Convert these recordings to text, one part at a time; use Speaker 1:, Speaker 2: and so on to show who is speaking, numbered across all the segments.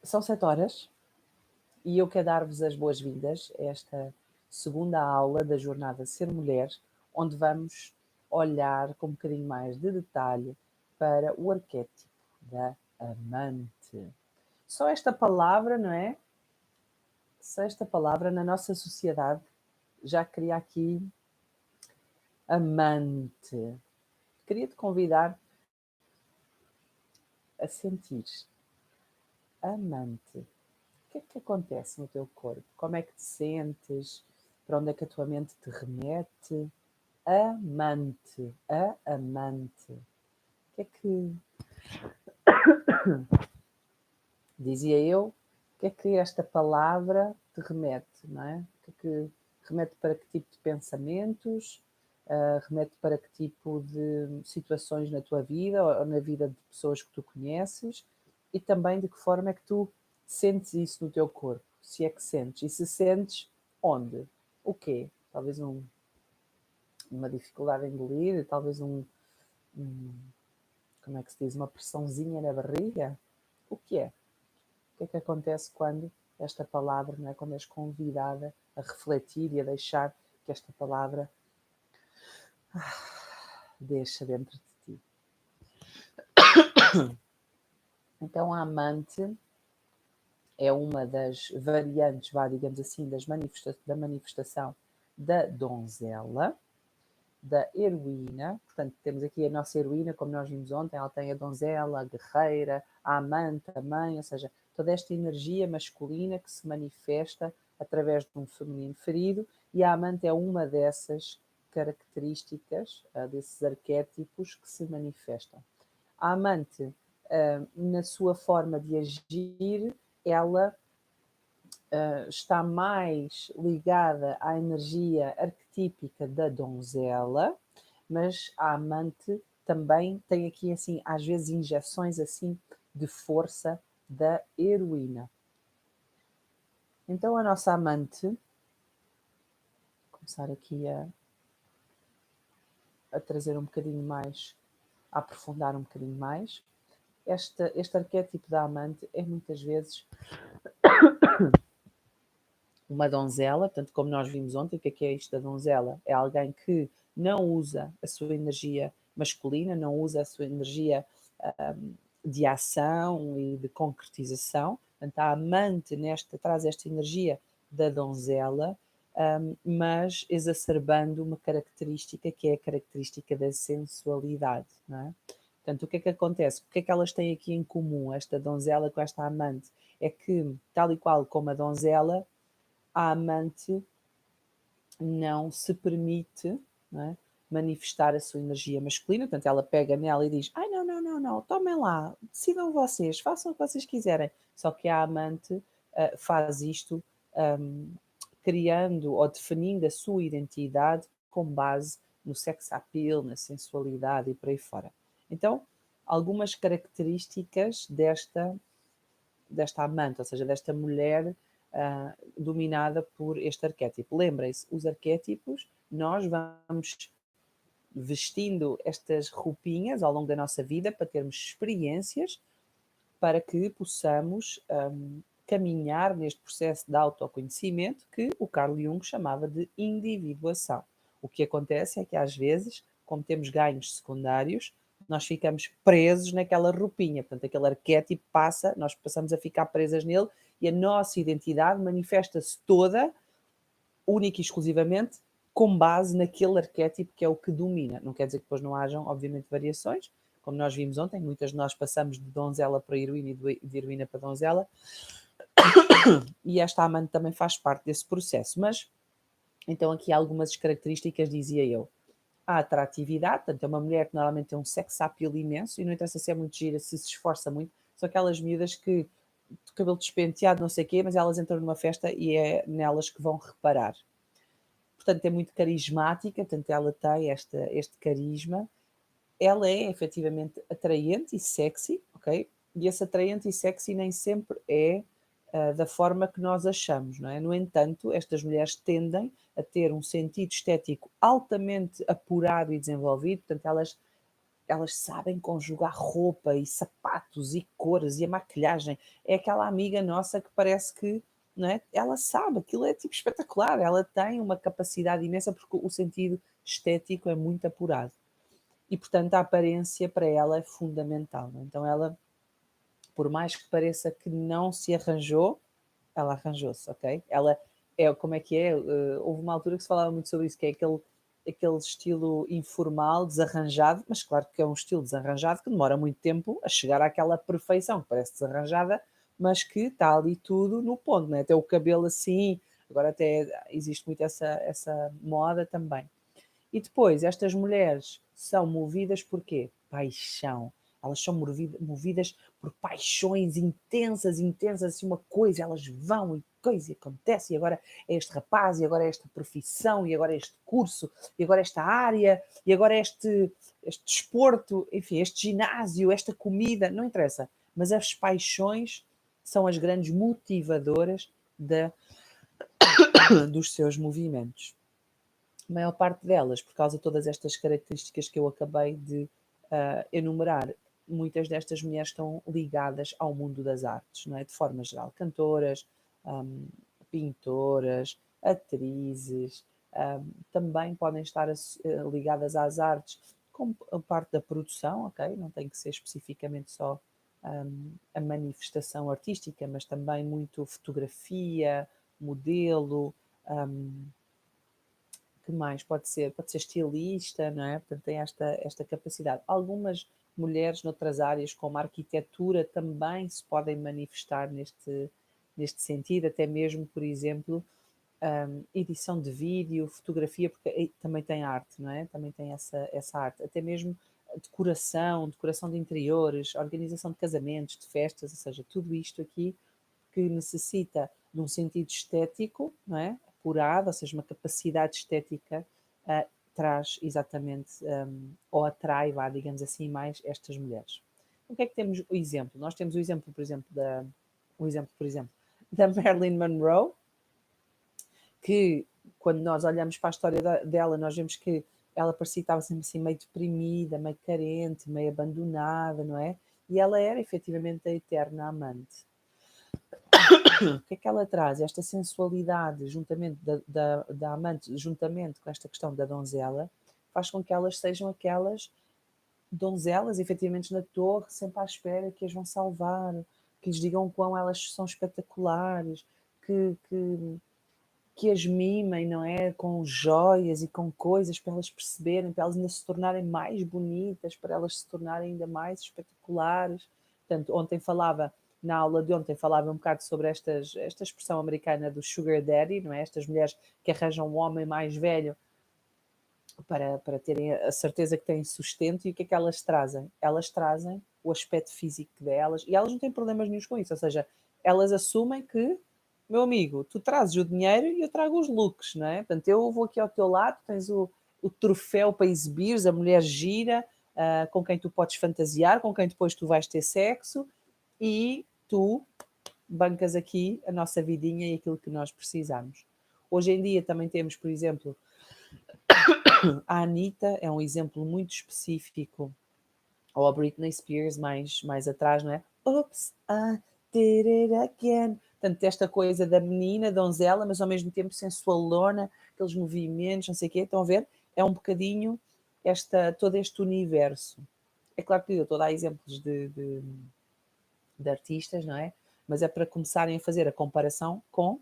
Speaker 1: São 7 horas e eu quero dar-vos as boas-vindas a esta segunda aula da jornada Ser Mulher, onde vamos olhar com um bocadinho mais de detalhe para o arquétipo da amante. Só esta palavra, não é? Só esta palavra na nossa sociedade já cria aqui amante. Queria-te convidar a sentir amante. O que é que acontece no teu corpo? Como é que te sentes? Para onde é que a tua mente te remete? Amante, a amante. O que é que, dizia eu, o que é que esta palavra te remete, não é? O que é que remete para que tipo de pensamentos? Remete para que tipo de situações na tua vida ou na vida de pessoas que tu conheces? E também de que forma é que tu sentes isso no teu corpo? Se é que sentes. E se sentes, onde? O quê? Talvez uma dificuldade em engolir, talvez como é que se diz, uma pressãozinha na barriga? O que é? O que é que acontece quando esta palavra, não é? Quando és convidada a refletir e a deixar que esta palavra deixa dentro de ti? Então, a amante é uma das variantes, digamos assim, da manifestação da donzela, da heroína. Portanto, temos aqui a nossa heroína, como nós vimos ontem, ela tem a donzela, a guerreira, a amante, a mãe, ou seja, toda esta energia masculina que se manifesta através de um feminino ferido, e a amante é uma dessas características, desses arquétipos que se manifestam. A amante, na sua forma de agir, ela está mais ligada à energia arquetípica da donzela, mas a amante também tem aqui, assim, às vezes injeções assim de força da heroína. Então a nossa amante, vou começar aqui a trazer um bocadinho mais, a aprofundar um bocadinho mais. Este arquétipo da amante é muitas vezes uma donzela, portanto, como nós vimos ontem, o que é isto da donzela? É alguém que não usa a sua energia masculina, não usa a sua energia de ação e de concretização. Portanto, a amante traz esta energia da donzela, mas exacerbando uma característica que é a característica da sensualidade, não é? Portanto, o que é que acontece? O que é que elas têm aqui em comum, esta donzela com esta amante? É que, tal e qual como a donzela, a amante não se permite, não é, manifestar a sua energia masculina, portanto ela pega nela e diz, ai não, não, não, não, tomem lá, decidam vocês, façam o que vocês quiserem, só que a amante faz isto criando ou definindo a sua identidade com base no sex appeal, na sensualidade e por aí fora. Então, algumas características desta amante, ou seja, desta mulher dominada por este arquétipo. Lembrem-se, os arquétipos, nós vamos vestindo estas roupinhas ao longo da nossa vida para termos experiências para que possamos caminhar neste processo de autoconhecimento que o Carl Jung chamava de individuação. O que acontece é que às vezes, como temos ganhos secundários, nós ficamos presos naquela roupinha, portanto aquele arquétipo passa, nós passamos a ficar presas nele e a nossa identidade manifesta-se toda, única e exclusivamente, com base naquele arquétipo que é o que domina. Não quer dizer que depois não hajam, obviamente, variações, como nós vimos ontem, muitas de nós passamos de donzela para heroína e de heroína para donzela, e esta amante também faz parte desse processo. Mas, então aqui há algumas características, dizia eu. A atratividade, portanto é uma mulher que normalmente tem um sex appeal imenso, e não interessa se é muito gira, se esforça muito, são aquelas miúdas que, de cabelo despenteado, não sei o quê, mas elas entram numa festa e é nelas que vão reparar. Portanto, é muito carismática, portanto ela tem este carisma, ela é efetivamente atraente e sexy, ok? E esse atraente e sexy nem sempre é da forma que nós achamos, não é? No entanto, estas mulheres tendem a ter um sentido estético altamente apurado e desenvolvido, portanto, elas elas sabem conjugar roupa e sapatos e cores e a maquilhagem. É aquela amiga nossa que parece que, não é? Ela sabe, aquilo é tipo espetacular, ela tem uma capacidade imensa porque o sentido estético é muito apurado. E portanto a aparência para ela é fundamental. Não é? Então ela, por mais que pareça que não se arranjou, ela arranjou-se, ok? Ela é, como é que é? Houve uma altura que se falava muito sobre isso, que é aquele estilo informal, desarranjado, mas claro que é um estilo desarranjado que demora muito tempo a chegar àquela perfeição, que parece desarranjada, mas que está ali tudo no ponto, né? Até o cabelo assim, agora até existe muito essa moda também. E depois, estas mulheres são movidas por quê? Paixão. Elas são movidas por paixões intensas, intensas, assim, uma coisa, elas vão e coisa e acontece, e agora é este rapaz, e agora é esta profissão, e agora é este curso, e agora esta área, e agora é este desporto, enfim, este ginásio, esta comida, não interessa. Mas as paixões são as grandes motivadoras dos seus movimentos. A maior parte delas, por causa de todas estas características que eu acabei de enumerar, muitas destas mulheres estão ligadas ao mundo das artes, não é? De forma geral, cantoras, pintoras, atrizes, também podem estar ligadas às artes como a parte da produção, ok? Não tem que ser especificamente só a manifestação artística, mas também muito fotografia, modelo, um, que mais pode ser? Pode ser estilista, não é? Portanto, tem esta capacidade. Algumas mulheres noutras áreas, como a arquitetura, também se podem manifestar neste sentido, até mesmo, por exemplo, edição de vídeo, fotografia, porque também tem arte, não é? Também tem essa arte. Até mesmo decoração de interiores, organização de casamentos, de festas, ou seja, tudo isto aqui que necessita de um sentido estético, não é? Apurado, ou seja, uma capacidade estética, traz exatamente, ou atrai, vá, digamos assim, mais estas mulheres. O que é que temos o exemplo? Nós temos o exemplo, por exemplo, da Marilyn Monroe, que quando nós olhamos para a história dela, nós vemos que ela parecia que estava sempre assim meio deprimida, meio carente, meio abandonada, não é? E ela era efetivamente a eterna amante. O que é que ela traz? Esta sensualidade, juntamente da amante, juntamente com esta questão da donzela, faz com que elas sejam aquelas donzelas, efetivamente, na torre, sempre à espera que as vão salvar, que lhes digam quão elas são espetaculares, que as mimem, não é? Com joias e com coisas para elas perceberem, para elas ainda se tornarem mais bonitas, para elas se tornarem ainda mais espetaculares. Portanto, na aula de ontem, falava um bocado sobre esta expressão americana do sugar daddy, não é? Estas mulheres que arranjam um homem mais velho para terem a certeza que têm sustento. E o que é que elas trazem? Elas trazem o aspecto físico delas e elas não têm problemas nenhum com isso, ou seja, elas assumem que, meu amigo, tu trazes o dinheiro e eu trago os looks, não é? Portanto, eu vou aqui ao teu lado, tens o troféu para exibires, a mulher gira, com quem tu podes fantasiar, com quem depois tu vais ter sexo, e tu bancas aqui a nossa vidinha e aquilo que nós precisamos. Hoje em dia também temos, por exemplo, a Anitta é um exemplo muito específico, ou a Britney Spears mais atrás, não é? Oops, I did it again. Portanto, esta coisa da menina, donzela, mas ao mesmo tempo sensualona, aqueles movimentos, não sei o quê, estão a ver? É um bocadinho todo este universo. É claro que eu estou a dar exemplos de artistas, não é? Mas é para começarem a fazer a comparação com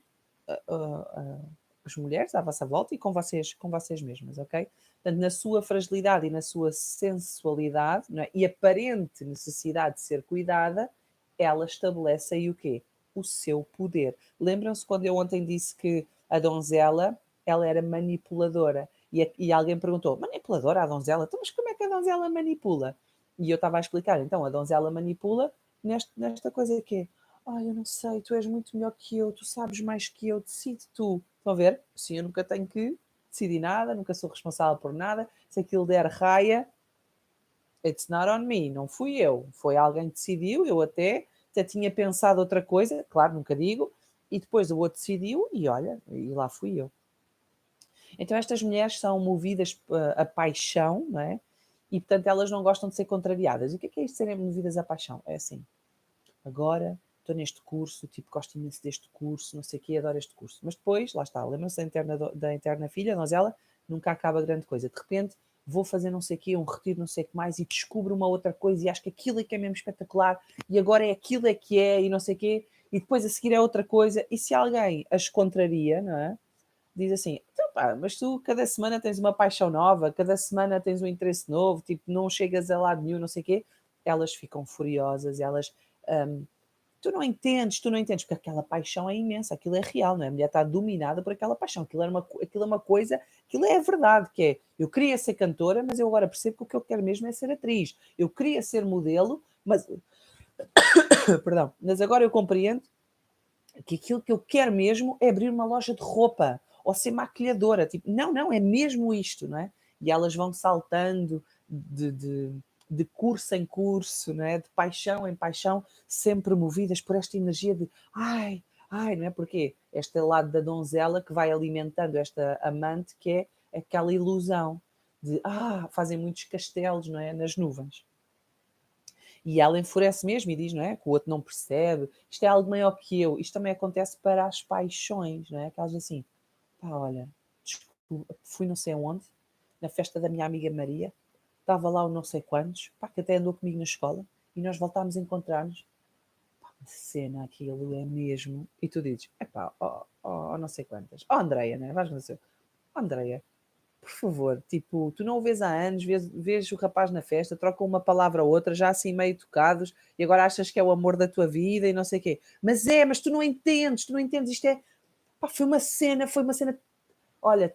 Speaker 1: as mulheres à vossa volta e com vocês mesmas, ok? Portanto, na sua fragilidade e na sua sensualidade, não é? E aparente necessidade de ser cuidada, ela estabelece aí o quê? O seu poder. Lembram-se quando eu ontem disse que a donzela, ela era manipuladora, e alguém perguntou, manipuladora a donzela? Então, mas como é que a donzela manipula? E eu estava a explicar, então, a donzela manipula nesta coisa que é, ai, eu não sei, tu és muito melhor que eu, tu sabes mais que eu, decide tu. Estão a ver? Sim, eu nunca tenho que decidir nada, nunca sou responsável por nada. Se aquilo der raia, it's not on me, não fui eu. Foi alguém que decidiu, eu até tinha pensado outra coisa, claro, nunca digo, e depois o outro decidiu e olha, e lá fui eu. Então estas mulheres são movidas a paixão, não é? e portanto elas não gostam de ser contrariadas. E o que é isto de serem movidas à paixão? É assim, agora estou neste curso, tipo, gosto imenso deste curso, não sei o quê, adoro este curso. Mas depois, lá está, lembra-se da interna filha, donzela, nunca acaba grande coisa. De repente, vou fazer não sei o quê, um retiro não sei o que mais e descubro uma outra coisa e acho que aquilo é que é mesmo espetacular e agora é aquilo é que é e não sei o quê e depois a seguir é outra coisa. E se alguém as contraria, não é? Diz assim, então pá, mas tu cada semana tens uma paixão nova, cada semana tens um interesse novo, tipo, não chegas a lado nenhum, não sei o quê, elas ficam furiosas, elas... tu não entendes, porque aquela paixão é imensa, aquilo é real, não é? A mulher está dominada por aquela paixão, aquilo é uma coisa, aquilo é a verdade, que é, eu queria ser cantora, mas eu agora percebo que o que eu quero mesmo é ser atriz. Eu queria ser modelo, mas, perdão, mas agora eu compreendo que aquilo que eu quero mesmo é abrir uma loja de roupa, ou ser maquilhadora, tipo, não, é mesmo isto, não é? E elas vão saltando de curso em curso, não é? De paixão em paixão, sempre movidas por esta energia de ai, não é? Porque este lado da donzela que vai alimentando esta amante que é aquela ilusão de fazem muitos castelos, não é? Nas nuvens. E ela enfurece mesmo e diz, não é? Que o outro não percebe, isto é algo maior que eu. Isto também acontece para as paixões, não é? Aquelas assim, pá, olha, desculpa, fui não sei aonde, na festa da minha amiga Maria, estava lá o não sei quantos, pá, que até andou comigo na escola, e nós voltámos a encontrar-nos. Pá, que cena, aquilo é mesmo. E tu dizes, epá, não sei quantas. Andreia, né? Vais dizer, Andreia, por favor, tipo, tu não o vês há anos, vês o rapaz na festa, trocam uma palavra ou outra, já assim meio tocados, e agora achas que é o amor da tua vida e não sei o quê. Mas tu não entendes, isto é, pá, foi uma cena, olha,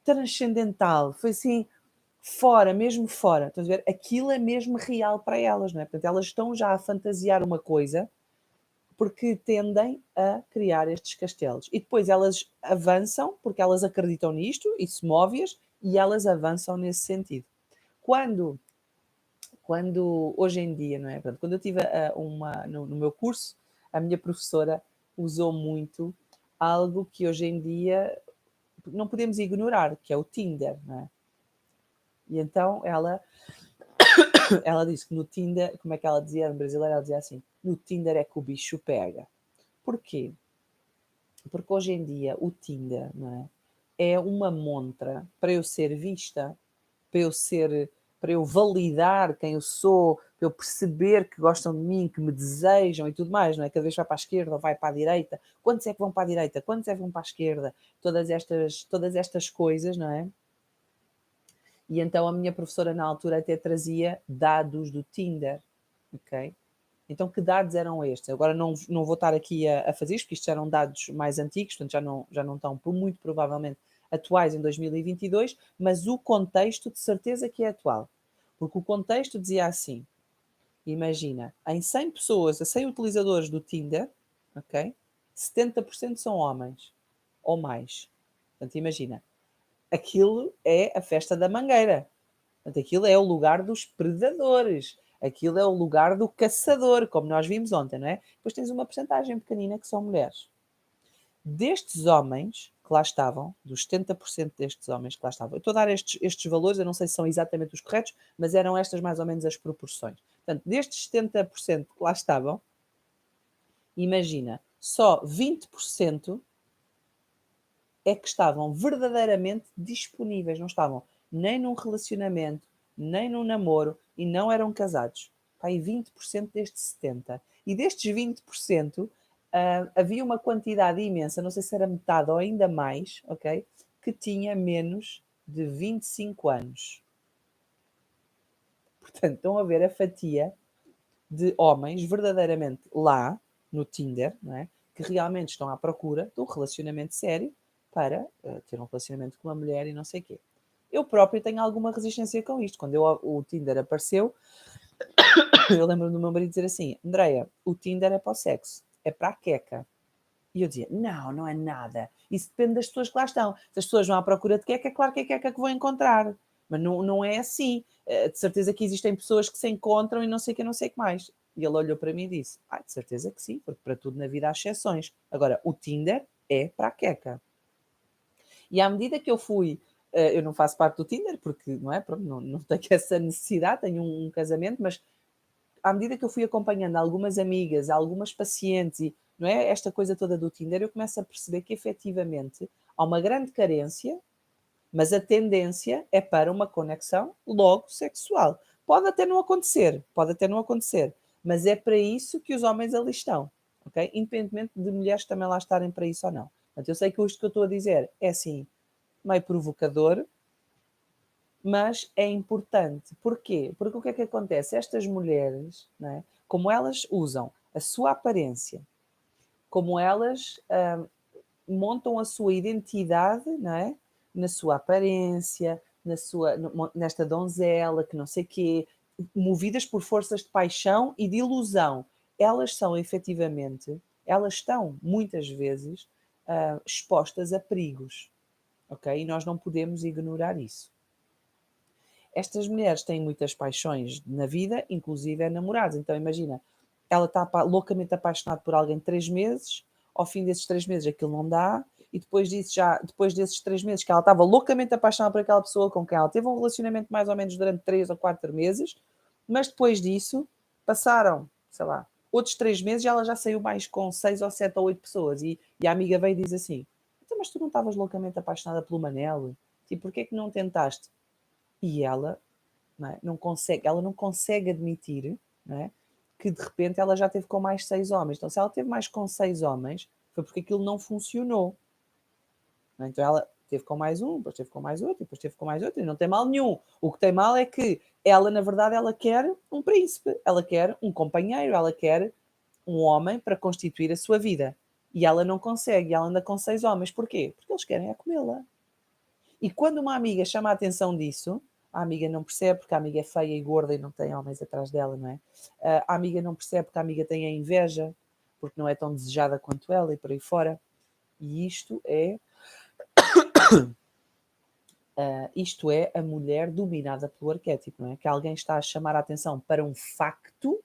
Speaker 1: transcendental, foi assim, fora, mesmo fora, estás a ver? Aquilo é mesmo real para elas, não é? Portanto, elas estão já a fantasiar uma coisa, porque tendem a criar estes castelos. E depois elas avançam, porque elas acreditam nisto, isso move-as, e elas avançam nesse sentido. Quando, quando hoje em dia, não é? Portanto, quando eu tive no meu curso, a minha professora usou muito algo que hoje em dia não podemos ignorar, que é o Tinder, não é? E então ela disse que no Tinder, como é que ela dizia, no brasileiro, ela dizia assim, no Tinder é que o bicho pega. Porquê? Porque hoje em dia o Tinder, não é uma montra para eu ser vista, para eu ser, para eu validar quem eu sou, para eu perceber que gostam de mim, que me desejam e tudo mais, não é? Cada vez vai para a esquerda ou vai para a direita. Quantos é que vão para a direita? Quantos é que vão para a esquerda? Todas estas coisas, não é? E então a minha professora na altura até trazia dados do Tinder, ok? Então, que dados eram estes? Agora não vou estar aqui a fazer isto, porque isto já eram dados mais antigos, portanto já não estão muito provavelmente atuais em 2022, mas o contexto de certeza que é atual. Porque o contexto dizia assim, imagina, em 100 pessoas, a 100 utilizadores do Tinder, ok? 70% são homens ou mais. Portanto, imagina, aquilo é a festa da mangueira. Portanto, aquilo é o lugar dos predadores. Aquilo é o lugar do caçador, como nós vimos ontem, não é? Depois tens uma porcentagem pequenina que são mulheres. Destes homens que lá estavam, dos 70% destes homens que lá estavam, eu estou a dar estes valores, eu não sei se são exatamente os corretos, mas eram estas mais ou menos as proporções. Portanto, destes 70% que lá estavam, imagina, só 20% é que estavam verdadeiramente disponíveis, não estavam nem num relacionamento, nem num namoro e não eram casados. Aí 20% destes 70%. E destes 20%, havia uma quantidade imensa, não sei se era metade ou ainda mais, ok? Que tinha menos de 25 anos. Portanto, estão a ver a fatia de homens verdadeiramente lá, no Tinder, não é? Que realmente estão à procura de um relacionamento sério para ter um relacionamento com uma mulher e não sei o quê. Eu próprio tenho alguma resistência com isto. Quando o Tinder apareceu, eu lembro-me do meu marido dizer assim, Andreia, o Tinder é para o sexo, é para a queca. E eu dizia, não é nada. Isso depende das pessoas que lá estão. Se as pessoas vão à procura de queca, é claro que é queca que vão encontrar. Mas não é assim. De certeza que existem pessoas que se encontram e não sei o que, não sei o que mais. E ele olhou para mim e disse, de certeza que sim, porque para tudo na vida há exceções. Agora, o Tinder é para a queca. E à medida que eu fui Eu não faço parte do Tinder, porque não é? Pronto, não tenho essa necessidade, tenho um casamento, mas à medida que eu fui acompanhando algumas amigas, algumas pacientes, e não é? Esta coisa toda do Tinder, eu começo a perceber que efetivamente há uma grande carência, mas a tendência é para uma conexão logo sexual. Pode até não acontecer, mas é para isso que os homens ali estão, ok? Independentemente de mulheres também lá estarem para isso ou não. Portanto, eu sei que isto que eu estou a dizer é assim, meio provocador, mas é importante. Porquê? Porque o que é que acontece? Estas mulheres, não é? Como elas usam a sua aparência, como elas montam a sua identidade, não é? Na sua aparência, nesta donzela, que não sei quê, movidas por forças de paixão e de ilusão. Elas são efetivamente, elas estão muitas vezes expostas a perigos, ok? E nós não podemos ignorar isso. Estas mulheres têm muitas paixões na vida, inclusive é namorados. Então imagina, ela está loucamente apaixonada por alguém 3 meses, ao fim desses 3 meses aquilo não dá, e depois disso, depois desses 3 meses que ela estava loucamente apaixonada por aquela pessoa com quem ela teve um relacionamento mais ou menos durante 3 ou 4 meses, mas depois disso passaram, sei lá, outros 3 meses e ela já saiu mais com 6 ou 7 ou 8 pessoas. E a amiga veio e diz assim: então, mas tu não estavas loucamente apaixonada pelo Manel? Tipo, porquê é que não tentaste? E ela ela não consegue admitir, não é, que de repente ela já teve com mais 6 homens. Então, se ela teve mais com 6 homens, foi porque aquilo não funcionou. Não é? Então, ela teve com mais um, depois teve com mais outro, depois teve com mais outro, e não tem mal nenhum. O que tem mal é que ela, na verdade, ela quer um príncipe, ela quer um companheiro, ela quer um homem para constituir a sua vida. E ela não consegue, ela anda com 6 homens. Porquê? Porque eles querem é comê-la. E quando uma amiga chama a atenção disso, a amiga não percebe porque a amiga é feia e gorda e não tem homens atrás dela, não é? A amiga não percebe porque a amiga tem a inveja, porque não é tão desejada quanto ela e por aí fora. E isto é a mulher dominada pelo arquétipo, não é? Que alguém está a chamar a atenção para um facto.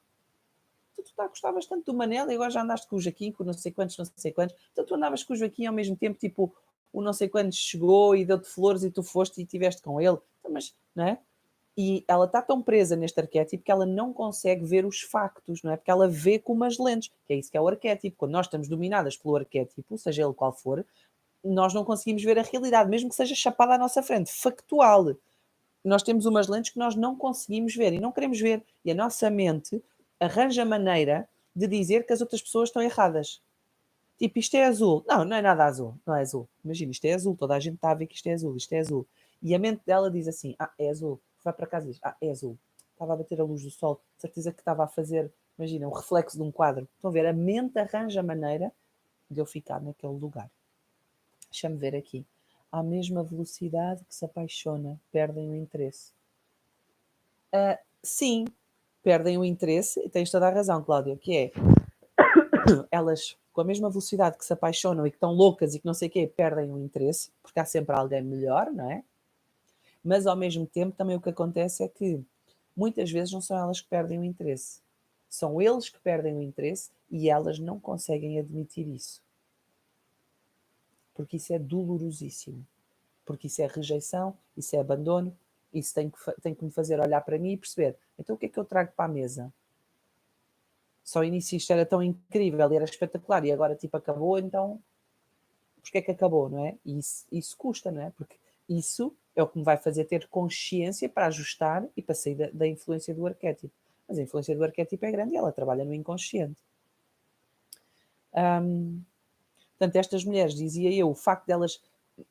Speaker 1: Tu está a gostar bastante do Manel e agora já andaste com o Joaquim, com não sei quantos, não sei quantos. Então tu andavas com o Joaquim ao mesmo tempo, tipo, o não sei quantos chegou e deu-te flores e tu foste e estiveste com ele. Então, mas, não é? E ela está tão presa neste arquétipo que ela não consegue ver os factos, não é? Porque ela vê com umas lentes, que é isso que é o arquétipo. Quando nós estamos dominadas pelo arquétipo, seja ele qual for, nós não conseguimos ver a realidade, mesmo que seja chapada à nossa frente, factual. Nós temos umas lentes que nós não conseguimos ver e não queremos ver. E a nossa mente arranja maneira de dizer que as outras pessoas estão erradas. Tipo, isto é azul. Não, não é nada azul. Não é azul. Imagina, isto é azul. Toda a gente está a ver que isto é azul. Isto é azul. E a mente dela diz assim, é azul. Vai para casa e diz, é azul. Estava a bater a luz do sol. De certeza que estava a fazer, imagina, um reflexo de um quadro. Estão a ver? A mente arranja maneira de eu ficar naquele lugar. Deixa-me ver aqui. À mesma velocidade que se apaixona, perdem o interesse. Sim, perdem o interesse, e tens toda a razão, Cláudia, que é elas, com a mesma velocidade que se apaixonam e que estão loucas e que não sei o quê, perdem o interesse, porque há sempre alguém melhor, não é? Mas ao mesmo tempo também o que acontece é que muitas vezes não são elas que perdem o interesse. São eles que perdem o interesse e elas não conseguem admitir isso. Porque isso é dolorosíssimo. Porque isso é rejeição, isso é abandono, isso tem que me fazer olhar para mim e perceber, então o que é que eu trago para a mesa? Só o início isto era tão incrível e era espetacular e agora tipo acabou, então porque é que acabou, não é? E isso custa, não é? Porque isso é o que me vai fazer ter consciência para ajustar e para sair da influência do arquétipo. Mas a influência do arquétipo é grande e ela trabalha no inconsciente. Portanto, estas mulheres, dizia eu, o facto delas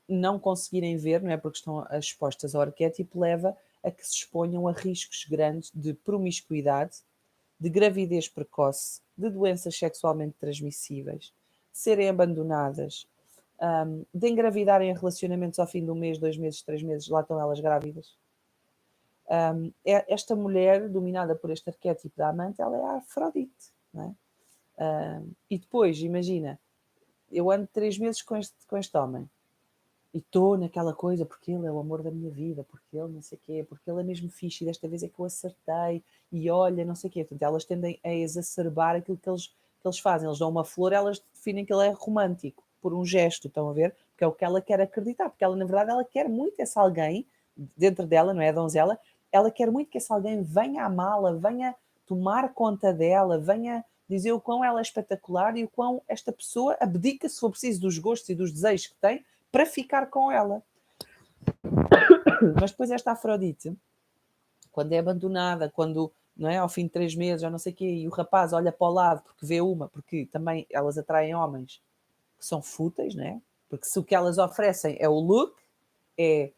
Speaker 1: não conseguirem ver, não é? Porque estão expostas ao arquétipo, leva a que se exponham a riscos grandes de promiscuidade, de gravidez precoce, de doenças sexualmente transmissíveis, de serem abandonadas, de engravidarem em relacionamentos ao fim de 1 mês, 2 meses, 3 meses, lá estão elas grávidas. Esta mulher, dominada por este arquétipo da amante, ela é a Afrodite, não é? E depois, imagina, eu ando 3 meses com este homem e estou naquela coisa, porque ele é o amor da minha vida, porque ele não sei o quê, porque ele é mesmo fixe e desta vez é que eu acertei e olha, não sei o quê. Portanto, elas tendem a exacerbar aquilo que eles fazem. Eles dão uma flor, elas definem que ele é romântico, por um gesto, estão a ver? porque é o que ela quer acreditar, porque ela, na verdade, ela quer muito esse alguém, dentro dela, não é, a donzela, ela quer muito que esse alguém venha amá-la, venha tomar conta dela, venha dizer o quão ela é espetacular e o quão esta pessoa abdica, se for preciso, dos gostos e dos desejos que tem, para ficar com ela. Mas depois esta Afrodite, quando é abandonada, quando, não é, ao fim de 3 meses, já não sei o quê, e o rapaz olha para o lado porque vê uma, porque também elas atraem homens que são fúteis, né? Porque se o que elas oferecem é o look, é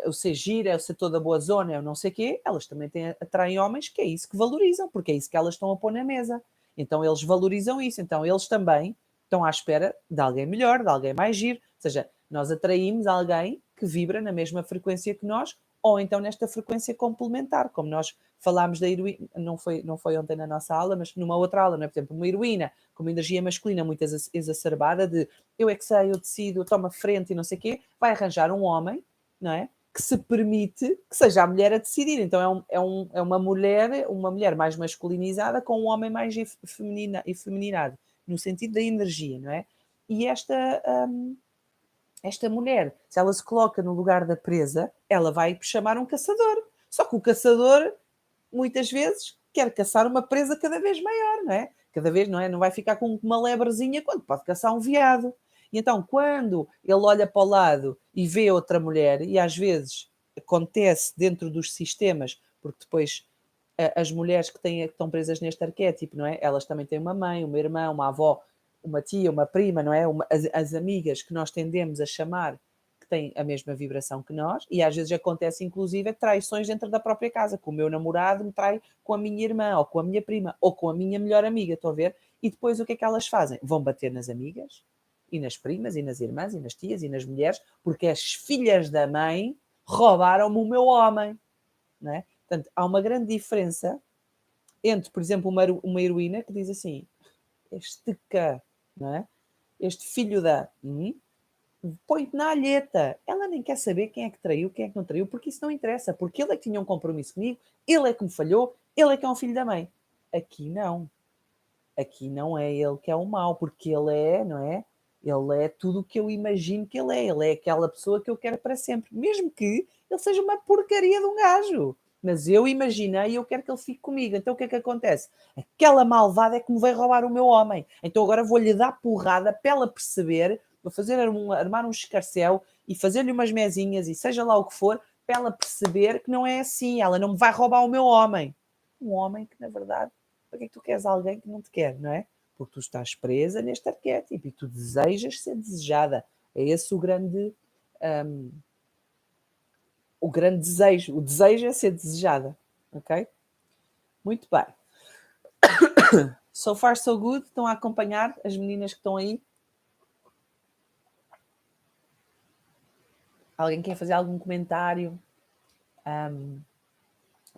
Speaker 1: o ser gira, é o ser toda boa zona, é o não sei o quê, elas também atraem homens que é isso que valorizam, porque é isso que elas estão a pôr na mesa. Então eles valorizam isso, então eles também estão à espera de alguém melhor, de alguém mais giro. Ou seja, nós atraímos alguém que vibra na mesma frequência que nós, ou então nesta frequência complementar, como nós falámos da heroína, não foi ontem na nossa aula, mas numa outra aula, não é? Por exemplo, uma heroína com uma energia masculina muito exacerbada de eu é que sei, eu decido, eu tomo a frente e não sei o quê, vai arranjar um homem, não é? Que se permite que seja a mulher a decidir. Então é uma mulher mais masculinizada com um homem mais efeminado, no sentido da energia, não é? E esta mulher, se ela se coloca no lugar da presa, ela vai chamar um caçador. Só que o caçador, muitas vezes, quer caçar uma presa cada vez maior, não é? Cada vez, não é? Não vai ficar com uma lebrezinha quando pode caçar um veado. E então, quando ele olha para o lado e vê outra mulher, e às vezes acontece dentro dos sistemas, porque depois as mulheres que estão presas neste arquétipo, não é? Elas também têm uma mãe, uma irmã, uma avó, uma tia, uma prima, não é? As amigas que nós tendemos a chamar que têm a mesma vibração que nós, e às vezes acontece inclusive traições dentro da própria casa, que o meu namorado me trai com a minha irmã, ou com a minha prima, ou com a minha melhor amiga, estou a ver? E depois o que é que elas fazem? Vão bater nas amigas, e nas primas, e nas irmãs, e nas tias, e nas mulheres, porque as filhas da mãe roubaram-me o meu homem, não é? Portanto, há uma grande diferença entre, por exemplo, uma heroína que diz assim, este cá, não é? Este filho da... põe-te na alheta. Ela nem quer saber quem é que traiu, quem é que não traiu, porque isso não interessa, porque ele é que tinha um compromisso comigo, ele é que me falhou, ele é que é um filho da mãe. Aqui não. Aqui não é ele que é o mau, porque ele é, não é? Ele é tudo o que eu imagino que ele é. Ele é aquela pessoa que eu quero para sempre. Mesmo que ele seja uma porcaria de um gajo. Mas eu imaginei e eu quero que ele fique comigo. Então o que é que acontece? Aquela malvada é que me vai roubar o meu homem. Então agora vou-lhe dar porrada para ela perceber, vou fazer armar um escarcéu e fazer-lhe umas mesinhas e seja lá o que for, para ela perceber que não é assim. Ela não me vai roubar o meu homem. Um homem que, na verdade, para que é que tu queres alguém que não te quer, não é? Porque tu estás presa neste arquétipo e tu desejas ser desejada. É esse o grande desejo. O desejo é ser desejada, ok? Muito bem. So far, so good. Estão a acompanhar as meninas que estão aí? Alguém quer fazer algum comentário?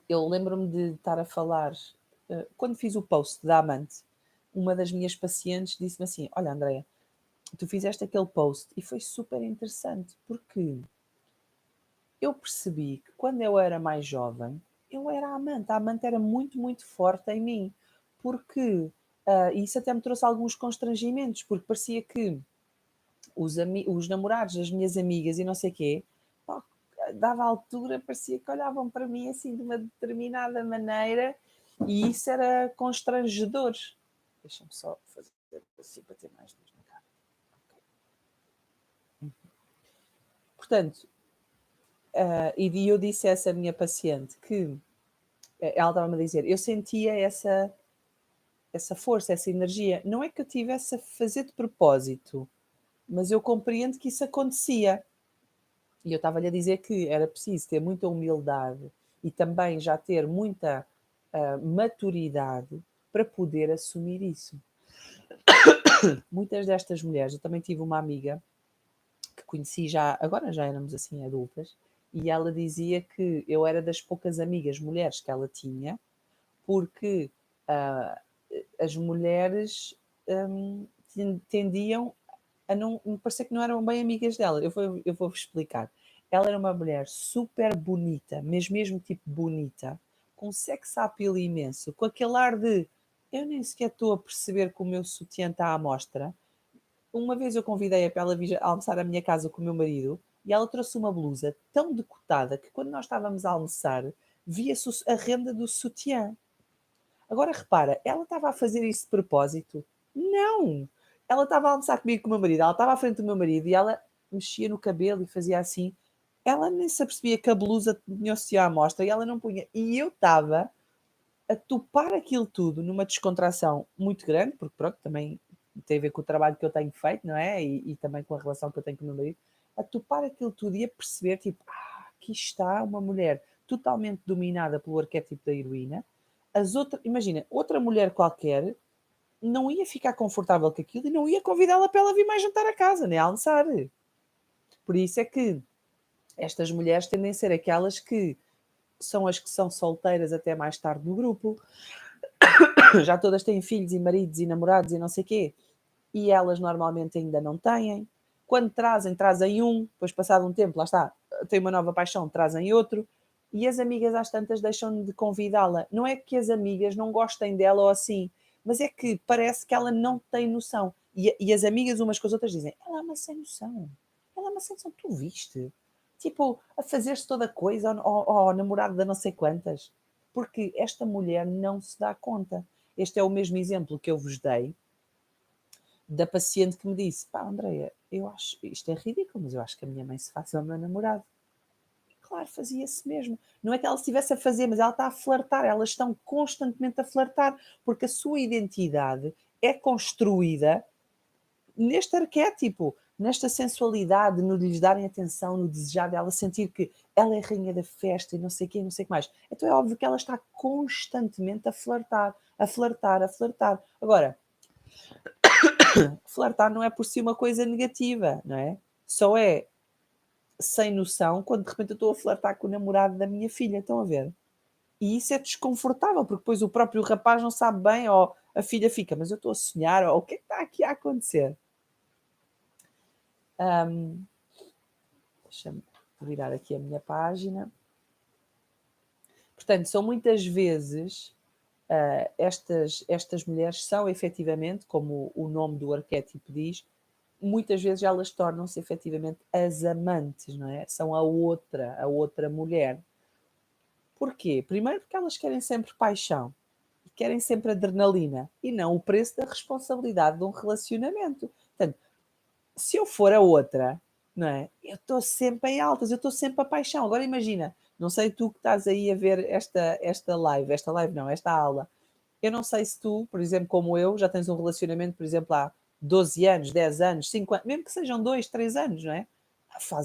Speaker 1: Eu lembro-me de estar a falar, quando fiz o post da Amante, uma das minhas pacientes disse-me assim, olha Andréia, tu fizeste aquele post e foi super interessante, porque eu percebi que quando eu era mais jovem, eu era a amante era muito, muito forte em mim, porque isso até me trouxe alguns constrangimentos, porque parecia que os namorados das minhas amigas e não sei o quê, pá, a dada altura parecia que olhavam para mim assim de uma determinada maneira e isso era constrangedor. Deixa-me só fazer assim para ter mais luz na cara. Portanto, e eu disse a essa minha paciente que ela estava-me a dizer, eu sentia essa força, essa energia. Não é que eu tivesse a fazer de propósito, mas eu compreendo que isso acontecia. E eu estava-lhe a dizer que era preciso ter muita humildade e também já ter muita maturidade para poder assumir isso. Muitas destas mulheres, eu também tive uma amiga que conheci já, agora já éramos assim adultas, e ela dizia que eu era das poucas amigas mulheres que ela tinha, porque as mulheres tendiam a não me parecer que não eram bem amigas dela. Eu vou explicar. Ela era uma mulher super bonita, mesmo tipo bonita, com sex appeal imenso, com aquele ar de eu nem sequer estou a perceber que o meu sutiã está à mostra. uma vez eu convidei-a para ela vir almoçar à minha casa com o meu marido e ela trouxe uma blusa tão decotada que quando nós estávamos a almoçar, via-se a renda do sutiã. Agora repara, ela estava a fazer isso de propósito? Não! Ela estava a almoçar comigo com o meu marido, ela estava à frente do meu marido e ela mexia no cabelo e fazia assim. Ela nem se apercebia que a blusa tinha o sutiã à mostra e ela não punha. E eu estava a topar aquilo tudo numa descontração muito grande, porque pronto, também tem a ver com o trabalho que eu tenho feito, não é? E também com a relação que eu tenho com o meu marido, a topar aquilo tudo e a perceber, tipo, aqui está uma mulher totalmente dominada pelo arquétipo da heroína. As outras, imagina, outra mulher qualquer não ia ficar confortável com aquilo e não ia convidá-la para ela vir mais jantar a casa, nem a almoçar. Por isso é que estas mulheres tendem a ser aquelas que são as que são solteiras até mais tarde no grupo, já todas têm filhos e maridos e namorados e não sei o quê, e elas normalmente ainda não têm. Quando trazem um, depois passado um tempo, lá está, tem uma nova paixão, trazem outro, e as amigas às tantas deixam de convidá-la. Não é que as amigas não gostem dela ou assim, mas é que parece que ela não tem noção. E as amigas umas com as outras dizem, ela é uma sem noção. Ela é uma sem noção, tu viste? Tipo, a fazer-se toda coisa ao namorado da não sei quantas. Porque esta mulher não se dá conta. Este é o mesmo exemplo que eu vos dei da paciente que me disse: pá, Andreia, eu acho, isto é ridículo, mas eu acho que a minha mãe se faz ao meu namorado. Claro, fazia-se mesmo. Não é que ela estivesse a fazer, mas ela está a flertar, elas estão constantemente a flertar, porque a sua identidade é construída neste arquétipo, nesta sensualidade, no de lhes darem atenção, no desejar dela sentir que ela é a rainha da festa e não sei o quê, não sei o que mais. Então é óbvio que ela está constantemente a flertar, a flertar, a flertar. Agora, flertar não é por si uma coisa negativa, não é? Só é sem noção quando de repente eu estou a flertar com o namorado da minha filha, estão a ver? E isso é desconfortável, porque depois o próprio rapaz não sabe bem, ou a filha fica, mas eu estou a sonhar, ou o que é que está aqui a acontecer? Deixa-me virar aqui a minha página. Portanto, são muitas vezes estas mulheres são efetivamente, como o nome do arquétipo diz, muitas vezes elas tornam-se efetivamente as amantes, não é? São a outra mulher. Porquê? Primeiro porque elas querem sempre paixão, querem sempre adrenalina e não o preço da responsabilidade de um relacionamento. Portanto, se eu for a outra, não é? Eu estou sempre em altas, eu estou sempre a paixão. Agora imagina, não sei tu que estás aí a ver esta live não, esta aula. Eu não sei se tu, por exemplo, como eu, já tens um relacionamento, por exemplo, há 12 anos, 10 anos, 5 anos, mesmo que sejam 2, 3 anos, não é?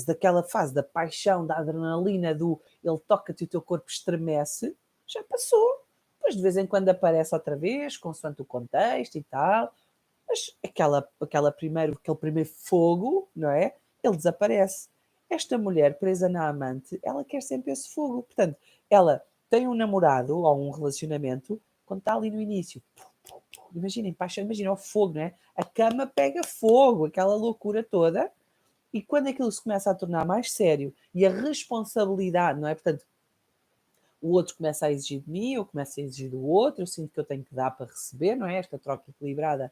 Speaker 1: Daquela fase da paixão, da adrenalina, do ele toca-te e o teu corpo estremece, já passou. Depois de vez em quando aparece outra vez, consoante o contexto e tal, mas aquele primeiro fogo, não é? Ele desaparece. Esta mulher presa na amante, ela quer sempre esse fogo. Portanto, ela tem um namorado ou um relacionamento quando está ali no início. Imaginem, paixão, imaginem o fogo, não é? A cama pega fogo, aquela loucura toda. E quando aquilo se começa a tornar mais sério e a responsabilidade, não é? Portanto, o outro começa a exigir de mim, eu começo a exigir do outro, eu sinto que eu tenho que dar para receber, não é? Esta troca equilibrada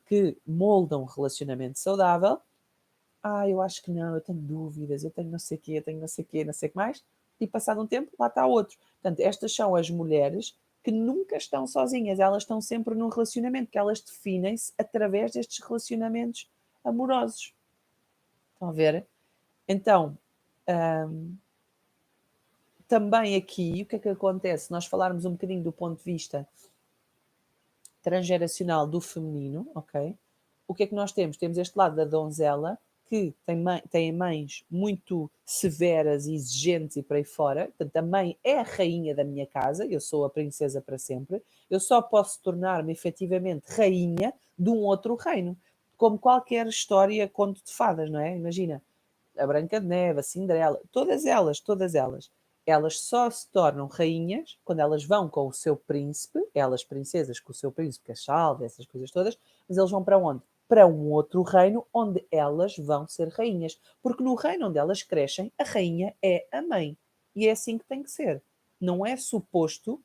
Speaker 1: que molda um relacionamento saudável. Eu acho que não, eu tenho dúvidas, eu tenho não sei o quê, eu tenho não sei o quê, não sei o que mais. E passado um tempo, lá está outro. Portanto, estas são as mulheres que nunca estão sozinhas, elas estão sempre num relacionamento, que elas definem-se através destes relacionamentos amorosos. Estão a ver? Então, também aqui, o que é que acontece? Nós falarmos um bocadinho do ponto de vista transgeracional do feminino, ok? O que é que nós temos? Temos este lado da donzela, que tem mães muito severas e exigentes e por aí fora. Portanto, a mãe é a rainha da minha casa, eu sou a princesa para sempre. Eu só posso tornar-me efetivamente rainha de um outro reino. Como qualquer história, conto de fadas, não é? Imagina, a Branca de Neve, a Cinderela, todas elas só se tornam rainhas quando elas vão com o seu príncipe, elas princesas com o seu príncipe, que é Chalde, essas coisas todas, mas eles vão para onde? Para um outro reino onde elas vão ser rainhas. Porque no reino onde elas crescem, a rainha é a mãe. E é assim que tem que ser. Não é suposto,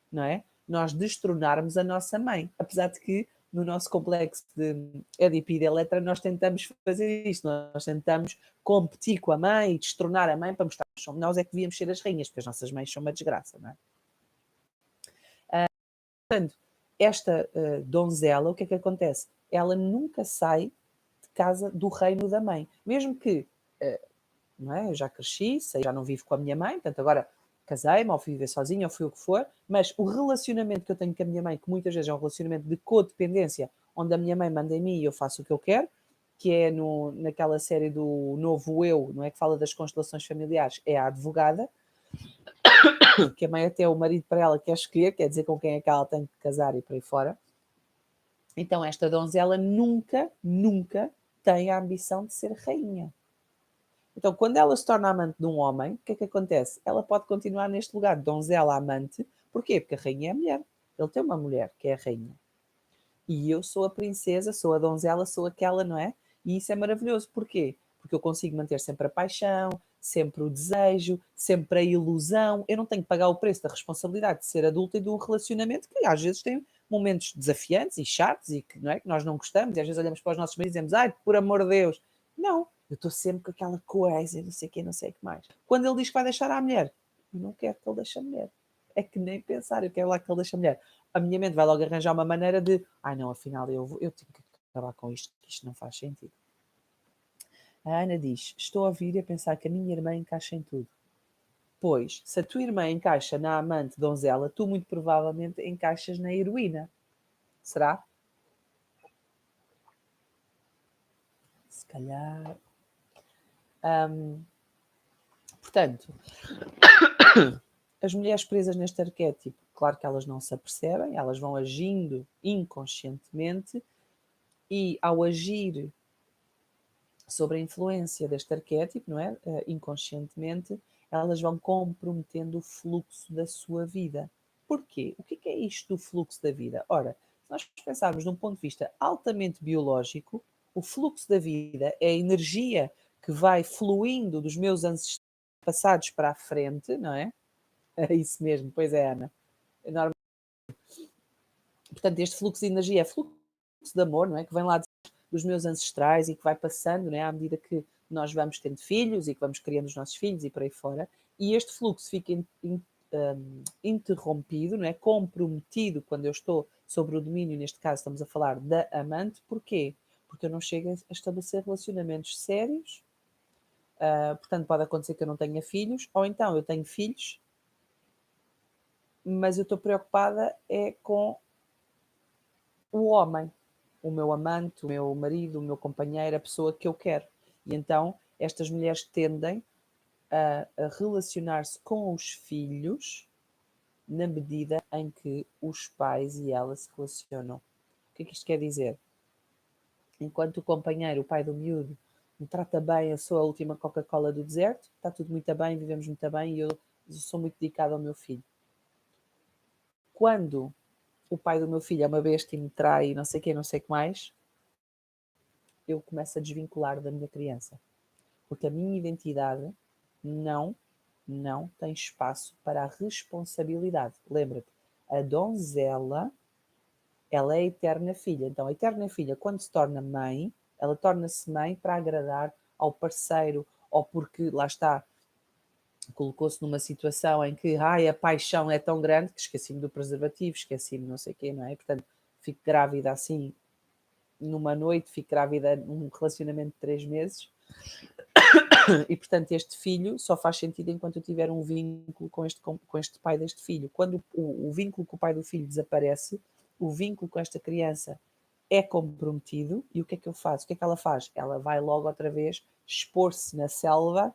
Speaker 1: não é? Nós destronarmos a nossa mãe. Apesar de que no nosso complexo de Édipo e de Eletra, nós tentamos fazer isto, nós tentamos competir com a mãe e destronar a mãe para mostrar que nós é que devíamos ser as rainhas, porque as nossas mães são uma desgraça, não é? Portanto, esta donzela, o que é que acontece? Ela nunca sai de casa do reino da mãe, mesmo que não é? Eu já cresci, já não vivo com a minha mãe, portanto agora casei-me, ou fui viver sozinha, ou fui o que for, mas o relacionamento que eu tenho com a minha mãe, que muitas vezes é um relacionamento de codependência, onde a minha mãe manda em mim e eu faço o que eu quero, que é naquela série do Novo Eu, não é? Que fala das constelações familiares, é a advogada, que a mãe até o marido para ela quer escolher, quer dizer com quem é que ela tem que casar e por aí fora. Então esta donzela nunca, nunca tem a ambição de ser rainha. Então, quando ela se torna amante de um homem, o que é que acontece? Ela pode continuar neste lugar de donzela amante. Porquê? Porque a rainha é a mulher. Ele tem uma mulher, que é a rainha. E eu sou a princesa, sou a donzela, sou aquela, não é? E isso é maravilhoso. Porquê? Porque eu consigo manter sempre a paixão, sempre o desejo, sempre a ilusão. Eu não tenho que pagar o preço da responsabilidade de ser adulta e de um relacionamento que às vezes tem momentos desafiantes e chatos e que, não é? Que nós não gostamos. E às vezes olhamos para os nossos maridos e dizemos, ai, por amor de Deus. Não, eu estou sempre com aquela coisa, não sei o que, não sei o que mais. Quando ele diz que vai deixar a mulher, eu não quero que ele deixe a mulher. É que nem pensar, eu quero lá que ele deixe a mulher. A minha mente vai logo arranjar uma maneira de, ai não, afinal eu tenho que acabar com isto, que isto não faz sentido. A Ana diz, estou a ouvir e a pensar que a minha irmã encaixa em tudo. Pois, se a tua irmã encaixa na amante donzela, tu muito provavelmente encaixas na heroína. Será? Se calhar. Portanto, as mulheres presas neste arquétipo, claro que elas não se apercebem, elas vão agindo inconscientemente e ao agir sobre a influência deste arquétipo, não é? Inconscientemente, elas vão comprometendo o fluxo da sua vida. Porquê? O que é isto do fluxo da vida? Ora, se nós pensarmos de um ponto de vista altamente biológico, o fluxo da vida é a energia que vai fluindo dos meus ancestrais passados para a frente, não é? É isso mesmo, pois é, Ana. É normal. Portanto, este fluxo de energia é fluxo de amor, não é? Que vem lá dos meus ancestrais e que vai passando, não é? À medida que nós vamos tendo filhos e que vamos criando os nossos filhos e por aí fora. E este fluxo fica interrompido, não é? Comprometido quando eu estou sobre o domínio, neste caso estamos a falar da amante. Porquê? Porque eu não chego a estabelecer relacionamentos sérios. Portanto, pode acontecer que eu não tenha filhos, ou então eu tenho filhos, mas eu estou preocupada é com o homem, o meu amante, o meu marido, o meu companheiro, a pessoa que eu quero. E então estas mulheres tendem a relacionar-se com os filhos na medida em que os pais e ela se relacionam. O que é que isto quer dizer? Enquanto o companheiro, o pai do miúdo, me trata bem, eu sou a última Coca-Cola do deserto, está tudo muito bem, vivemos muito bem e eu sou muito dedicada ao meu filho. Quando o pai do meu filho é uma besta e me trai e não sei o que, não sei o que mais, eu começo a desvincular da minha criança. Porque a minha identidade não tem espaço para a responsabilidade. Lembra-te, a donzela, ela é a eterna filha. Então, a eterna filha, quando se torna mãe, ela torna-se mãe para agradar ao parceiro, ou porque, lá está, colocou-se numa situação em que a paixão é tão grande que esqueci-me do preservativo, esqueci-me não sei o quê, não é? Portanto, fico grávida assim numa noite, fico grávida num relacionamento de 3 meses e, portanto, este filho só faz sentido enquanto eu tiver um vínculo com este pai deste filho. Quando o vínculo com o pai do filho desaparece, o vínculo com esta criança é comprometido e o que é que eu faço? O que é que ela faz? Ela vai logo outra vez expor-se na selva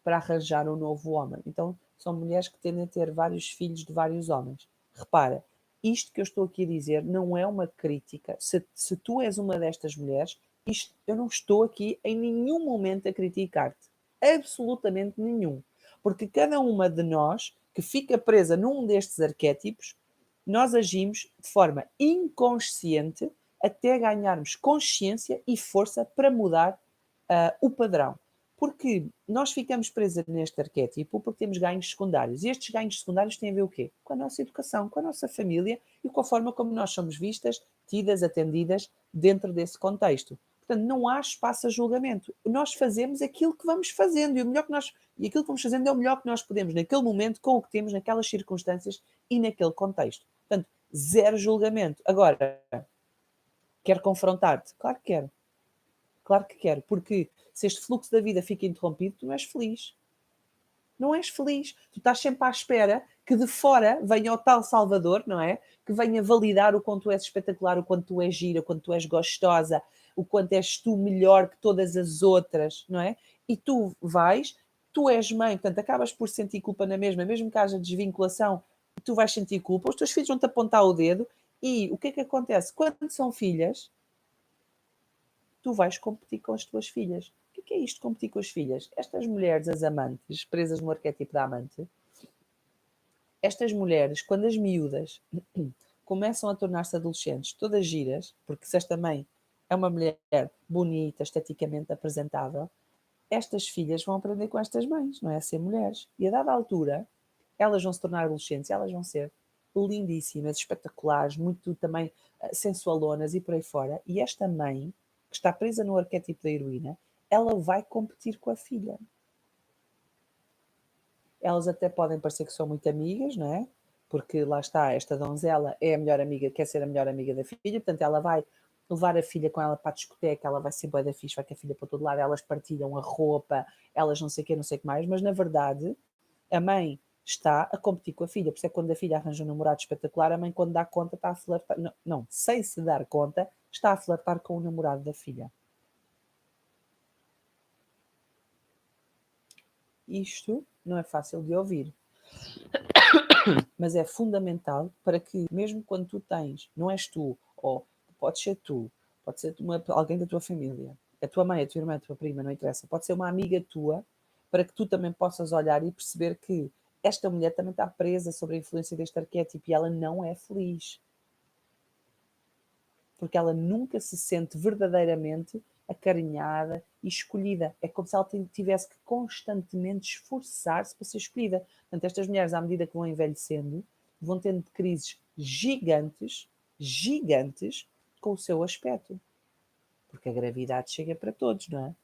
Speaker 1: para arranjar um novo homem. Então, são mulheres que tendem a ter vários filhos de vários homens. Repara, isto que eu estou aqui a dizer não é uma crítica. Se tu és uma destas mulheres, eu não estou aqui em nenhum momento a criticar-te. Absolutamente nenhum. Porque cada uma de nós que fica presa num destes arquétipos, nós agimos de forma inconsciente até ganharmos consciência e força para mudar o padrão. Porque nós ficamos presos neste arquétipo porque temos ganhos secundários. E estes ganhos secundários têm a ver o quê? Com a nossa educação, com a nossa família e com a forma como nós somos vistas, tidas, atendidas dentro desse contexto. Portanto, não há espaço a julgamento. Nós fazemos aquilo que vamos fazendo e aquilo que vamos fazendo é o melhor que nós podemos naquele momento, com o que temos, naquelas circunstâncias e naquele contexto. Portanto, zero julgamento. Agora, quero confrontar-te? Claro que quero. Claro que quero, porque se este fluxo da vida fica interrompido, tu não és feliz. Não és feliz. Tu estás sempre à espera que de fora venha o tal Salvador, não é? Que venha validar o quanto tu és espetacular, o quanto tu és gira, o quanto tu és gostosa, o quanto és tu melhor que todas as outras, não é? E tu vais, tu és mãe, portanto, acabas por sentir culpa na mesma, mesmo que haja desvinculação, tu vais sentir culpa, os teus filhos vão-te apontar o dedo, e o que é que acontece? Quando são filhas, tu vais competir com as tuas filhas. O que é isto de competir com as filhas? Estas mulheres, as amantes, presas no arquétipo da amante, estas mulheres, quando as miúdas começam a tornar-se adolescentes, todas giras, porque se esta mãe é uma mulher bonita, esteticamente apresentável, estas filhas vão aprender com estas mães, não é? A ser mulheres. E a dada altura, elas vão se tornar adolescentes, elas vão ser lindíssimas, espetaculares, muito também sensualonas e por aí fora. E esta mãe, que está presa no arquétipo da heroína, ela vai competir com a filha. Elas até podem parecer que são muito amigas, não é? Porque lá está, esta donzela é a melhor amiga, quer ser a melhor amiga da filha, portanto ela vai levar a filha com ela para a discoteca, ela vai ser bué da fixe, vai com a filha para todo lado, elas partilham a roupa, elas não sei o que, não sei o que mais, mas na verdade a mãe está a competir com a filha, por isso é que quando a filha arranja um namorado espetacular, a mãe quando dá conta está a flertar, não, sem se dar conta, está a flertar com o namorado da filha. Isto não é fácil de ouvir, mas é fundamental para que, mesmo quando tu tens, não és tu, ou pode ser tu, pode ser alguém da tua família, a tua mãe, a tua irmã, a tua prima, não interessa, pode ser uma amiga tua, para que tu também possas olhar e perceber que esta mulher também está presa sobre a influência deste arquétipo e ela não é feliz. Porque ela nunca se sente verdadeiramente acarinhada e escolhida. É como se ela tivesse que constantemente esforçar-se para ser escolhida. Portanto, estas mulheres, à medida que vão envelhecendo, vão tendo crises gigantes, gigantes, com o seu aspecto. Porque a gravidade chega para todos, não é?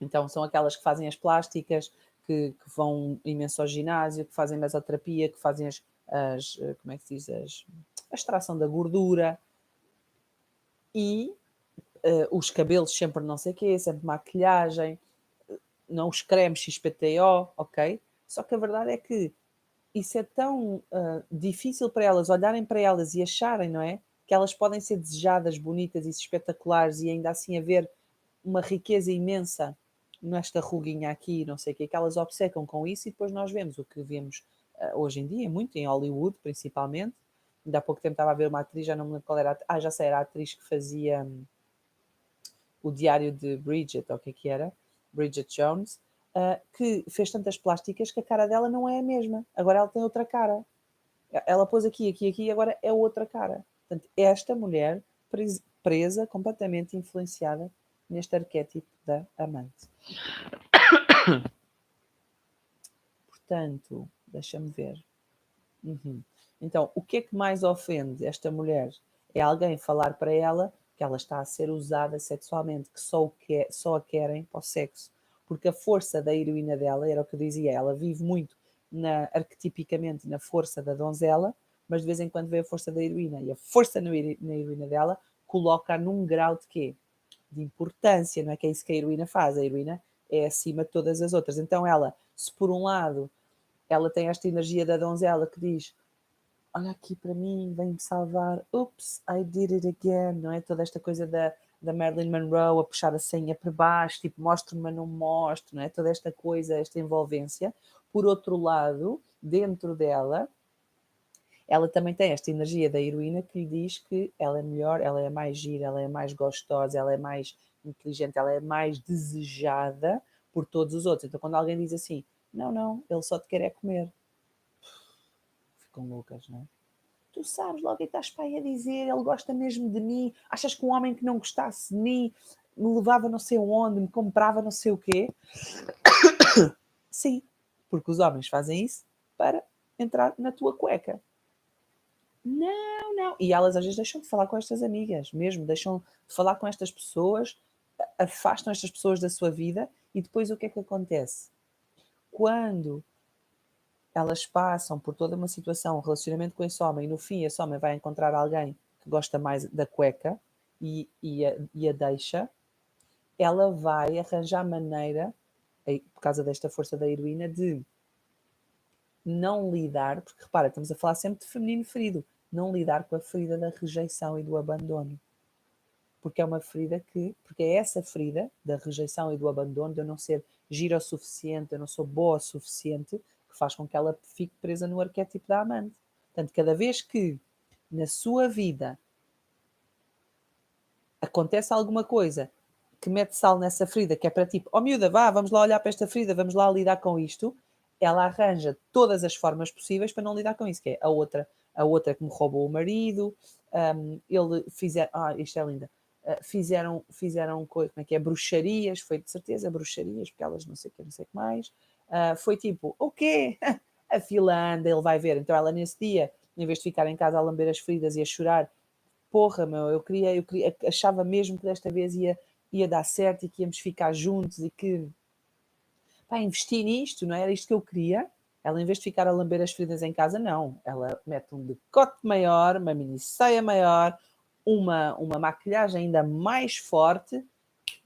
Speaker 1: Então, são aquelas que fazem as plásticas, que vão imenso ao ginásio, que fazem mesoterapia, que fazem como é que se diz, a extração da gordura, e os cabelos sempre não sei o quê, sempre maquilhagem, não os cremes XPTO, ok? Só que a verdade é que isso é tão difícil para elas olharem para elas e acharem, não é? Que elas podem ser desejadas, bonitas e espetaculares e ainda assim haver uma riqueza imensa nesta ruguinha aqui, não sei o quê, que elas obcecam com isso e depois nós vemos o que vemos hoje em dia, muito em Hollywood principalmente. Ainda há pouco tempo estava a ver uma atriz, já não me lembro qual era, já sei, era a atriz que fazia o diário de Bridget, ou o que era, Bridget Jones, que fez tantas plásticas que a cara dela não é a mesma. Agora ela tem outra cara. Ela pôs aqui, aqui, aqui, e agora é outra cara. Portanto, esta mulher presa, completamente influenciada neste arquétipo da amante. Portanto, deixa-me ver. Uhum. Então, o que é que mais ofende esta mulher? É alguém falar para ela que ela está a ser usada sexualmente, que só a querem para o sexo. Porque a força da heroína dela, era o que eu dizia, ela vive muito arquetipicamente na força da donzela, mas de vez em quando vê a força da heroína. E a força na heroína dela coloca num grau de quê? De importância, não é que é isso que a heroína faz. A heroína é acima de todas as outras. Então ela, se por um lado ela tem esta energia da donzela que diz: olha aqui para mim, vem-me salvar, oops, I did it again, não é? Toda esta coisa da Marilyn Monroe a puxar a senha para baixo, tipo, mostro-me, mas não mostro, não é? Toda esta coisa, esta envolvência. Por outro lado, dentro dela, ela também tem esta energia da heroína que lhe diz que ela é melhor, ela é mais gira, ela é mais gostosa, ela é mais inteligente, ela é mais desejada por todos os outros. Então, quando alguém diz assim, não, ele só te quer é comer, ficam loucas, não é? Tu sabes logo que estás para aí a dizer, ele gosta mesmo de mim, achas que um homem que não gostasse de mim me levava não sei onde, me comprava não sei o quê. Sim, porque os homens fazem isso para entrar na tua cueca. Não, não. E elas às vezes deixam de falar com estas amigas, mesmo, deixam de falar com estas pessoas, afastam estas pessoas da sua vida e depois o que é que acontece? Quando elas passam por toda uma situação, um relacionamento com esse homem, e no fim esse homem vai encontrar alguém que gosta mais da cueca e a deixa, ela vai arranjar maneira, por causa desta força da heroína, de não lidar, porque repara, estamos a falar sempre de feminino ferido, não lidar com a ferida da rejeição e do abandono. Porque é uma ferida porque é essa ferida da rejeição e do abandono, de eu não ser gira o suficiente, eu não sou boa o suficiente, que faz com que ela fique presa no arquétipo da amante. Portanto, cada vez que na sua vida acontece alguma coisa que mete sal nessa ferida, que é para tipo, oh miúda, vá, vamos lá olhar para esta ferida, vamos lá lidar com isto, ela arranja todas as formas possíveis para não lidar com isso, que é a outra que me roubou o marido, ele fizer, isto é linda, fizeram como é que é, bruxarias, foi de certeza bruxarias, porque elas não sei o que, não sei o que mais, foi tipo, o quê? A fila anda, ele vai ver, então ela nesse dia, em vez de ficar em casa a lamber as feridas e a chorar, porra, meu, eu queria, achava mesmo que desta vez ia dar certo e que íamos ficar juntos e que, pá, investi nisto, não era isto que eu queria. Ela, em vez de ficar a lamber as feridas em casa, não. Ela mete um decote maior, uma mini saia maior, uma maquilhagem ainda mais forte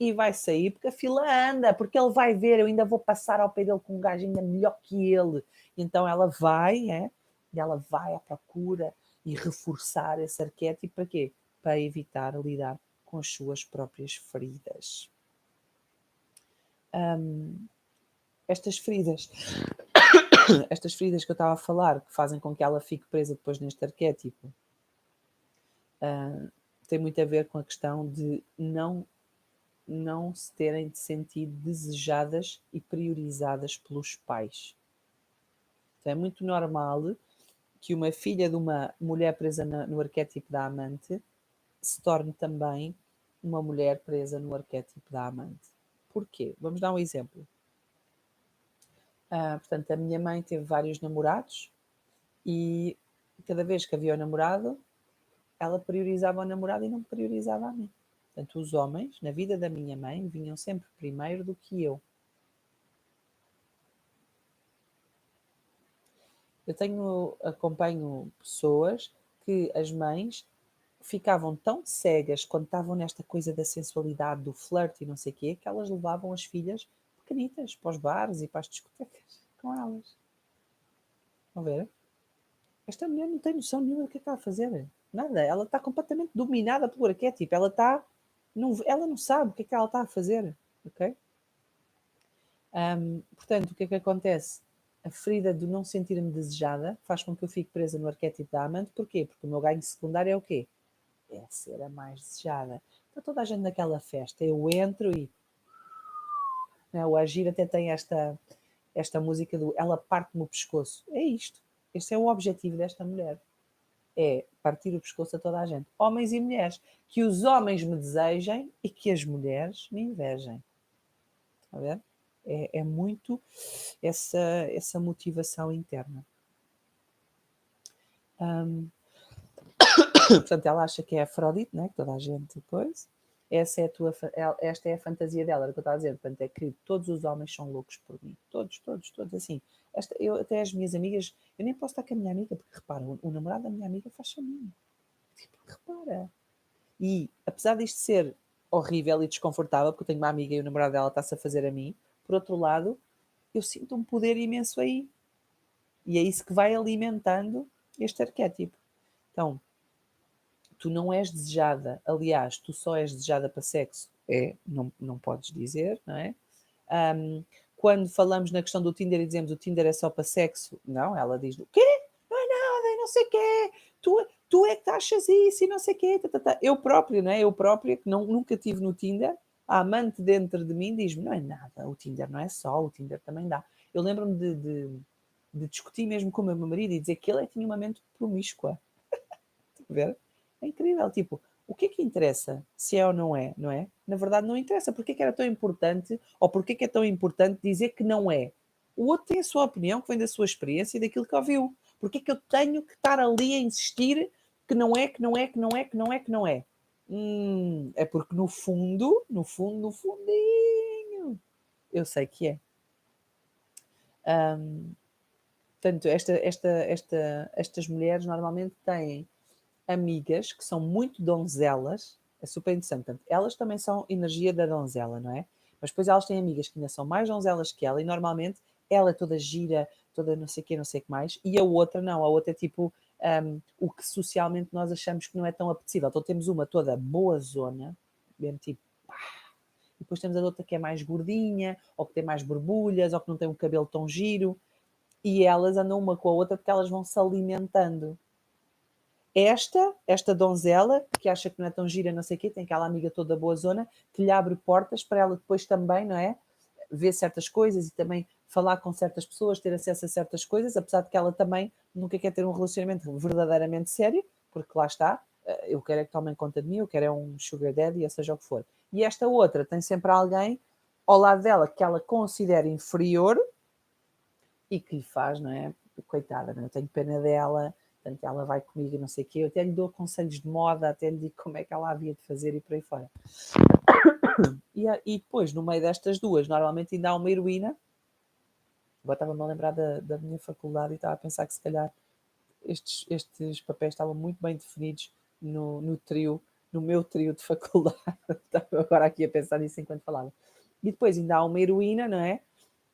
Speaker 1: e vai sair porque a fila anda, porque ele vai ver, eu ainda vou passar ao pé dele com um gajo ainda melhor que ele. Então ela vai, e ela vai à procura e reforçar esse arquétipo para quê? Para evitar lidar com as suas próprias feridas. Estas feridas, estas feridas que eu estava a falar, que fazem com que ela fique presa depois neste arquétipo, tem muito a ver com a questão de não se terem de sentir desejadas e priorizadas pelos pais. Então é muito normal que uma filha de uma mulher presa no arquétipo da amante se torne também uma mulher presa no arquétipo da amante. Porquê? Vamos dar um exemplo. Portanto, a minha mãe teve vários namorados e cada vez que havia o namorado, ela priorizava o namorado e não priorizava a mim. Portanto, os homens, na vida da minha mãe, vinham sempre primeiro do que eu. Acompanho pessoas que as mães ficavam tão cegas quando estavam nesta coisa da sensualidade, do flerte e não sei o quê, que elas levavam as filhas pequenitas para os bares e para as discotecas com elas. Vão ver? Esta mulher não tem noção nenhuma do que está a fazer. Nada. Ela está completamente dominada pelo arquétipo. Ela não sabe o que é que ela está a fazer. Ok? Portanto, o que é que acontece? A ferida de não sentir-me desejada faz com que eu fique presa no arquétipo da amante. Porquê? Porque o meu ganho secundário é o quê? É ser a mais desejada. Está toda a gente naquela festa. Eu entro e... Né, o Agir até tem esta música do Ela parte-me o pescoço. É isto. Este é o objetivo desta mulher. É partir o pescoço a toda a gente. Homens e mulheres. Que os homens me desejem e que as mulheres me invejem. Está a ver? É muito essa motivação interna. Portanto, ela acha que é Afrodite, né? Que toda a gente depois. Esta é a fantasia dela, era o que eu estava a dizer. Portanto, é que todos os homens são loucos por mim. Todos, todos, todos. Assim, até as minhas amigas, eu nem posso estar com a minha amiga, porque repara, o namorado da minha amiga faz-se a mim. Tipo, repara. E apesar disto ser horrível e desconfortável, porque eu tenho uma amiga e o namorado dela está-se a fazer a mim, por outro lado, eu sinto um poder imenso aí. E é isso que vai alimentando este arquétipo. Então, tu não és desejada, aliás, tu só és desejada para sexo, não podes dizer, não é? Quando falamos na questão do Tinder e dizemos o Tinder é só para sexo, não, ela diz o quê? Não é nada, e não sei o quê, tu é que achas isso e não sei o quê. Eu próprio, não é? Eu própria, que nunca tive no Tinder, a amante dentro de mim diz-me, não é nada, o Tinder não é só, o Tinder também dá. Eu lembro-me de discutir mesmo com o meu marido e dizer que ele tinha uma mente promíscua. Ver? É incrível, tipo, O que é que interessa se é ou não é, não é? Na verdade não interessa. Porque é que era tão importante, ou porque é que é tão importante dizer que não é? O outro tem a sua opinião, que vem da sua experiência e daquilo que ouviu. Porque é que eu tenho que estar ali a insistir que não é, que não é, que não é, que não é, que não é? É porque no fundo, no fundo, no fundinho, eu sei que é. Portanto, estas mulheres normalmente têm amigas que são muito donzelas, é super interessante. Portanto, elas também são energia da donzela, não é? Mas depois elas têm amigas que ainda são mais donzelas que ela e normalmente ela é toda gira, toda não sei o quê, não sei o que mais, e a outra não, a outra é tipo o que socialmente nós achamos que não é tão apetecível. Então temos uma toda boa zona, mesmo tipo, e depois temos a outra que é mais gordinha, ou que tem mais borbulhas, ou que não tem um cabelo tão giro, e elas andam uma com a outra porque elas vão se alimentando. Esta donzela, que acha que não é tão gira, não sei o quê, tem aquela amiga toda boa zona, que lhe abre portas para ela depois também, não é? Ver certas coisas e também falar com certas pessoas, ter acesso a certas coisas, apesar de que ela também nunca quer ter um relacionamento verdadeiramente sério, porque lá está, eu quero é que tomem conta de mim, eu quero é um sugar daddy, ou seja o que for. E esta outra tem sempre alguém ao lado dela que ela considera inferior e que lhe faz, não é? Coitada, não é? Eu tenho pena dela, portanto ela vai comigo e não sei o quê, eu até lhe dou conselhos de moda, até lhe digo como é que ela havia de fazer e por aí fora. E depois, no meio destas duas, normalmente ainda há uma heroína. Agora estava-me a lembrar da minha faculdade e estava a pensar que se calhar estes papéis estavam muito bem definidos no trio, no meu trio de faculdade. Estava agora aqui a pensar nisso enquanto falava. E depois ainda há uma heroína, não é?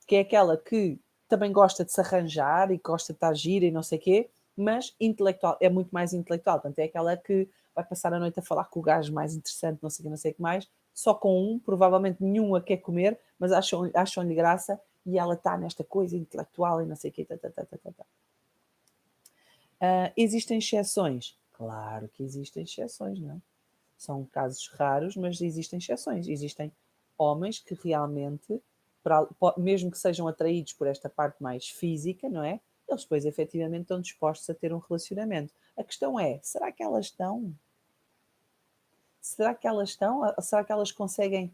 Speaker 1: Que é aquela que também gosta de se arranjar e gosta de estar gira e não sei o quê, mas intelectual, é muito mais intelectual. Portanto, é aquela que vai passar a noite a falar com o gajo mais interessante, não sei o que mais, só com um, provavelmente nenhum a quer comer, mas acham-lhe graça e ela está nesta coisa intelectual e não sei o quê. Existem exceções? Claro que existem exceções, não é? São casos raros, mas existem exceções. Existem homens que realmente, mesmo que sejam atraídos por esta parte mais física, não é? Eles depois efetivamente estão dispostos a ter um relacionamento. A questão é, será que elas estão? Será que elas estão? Será que elas conseguem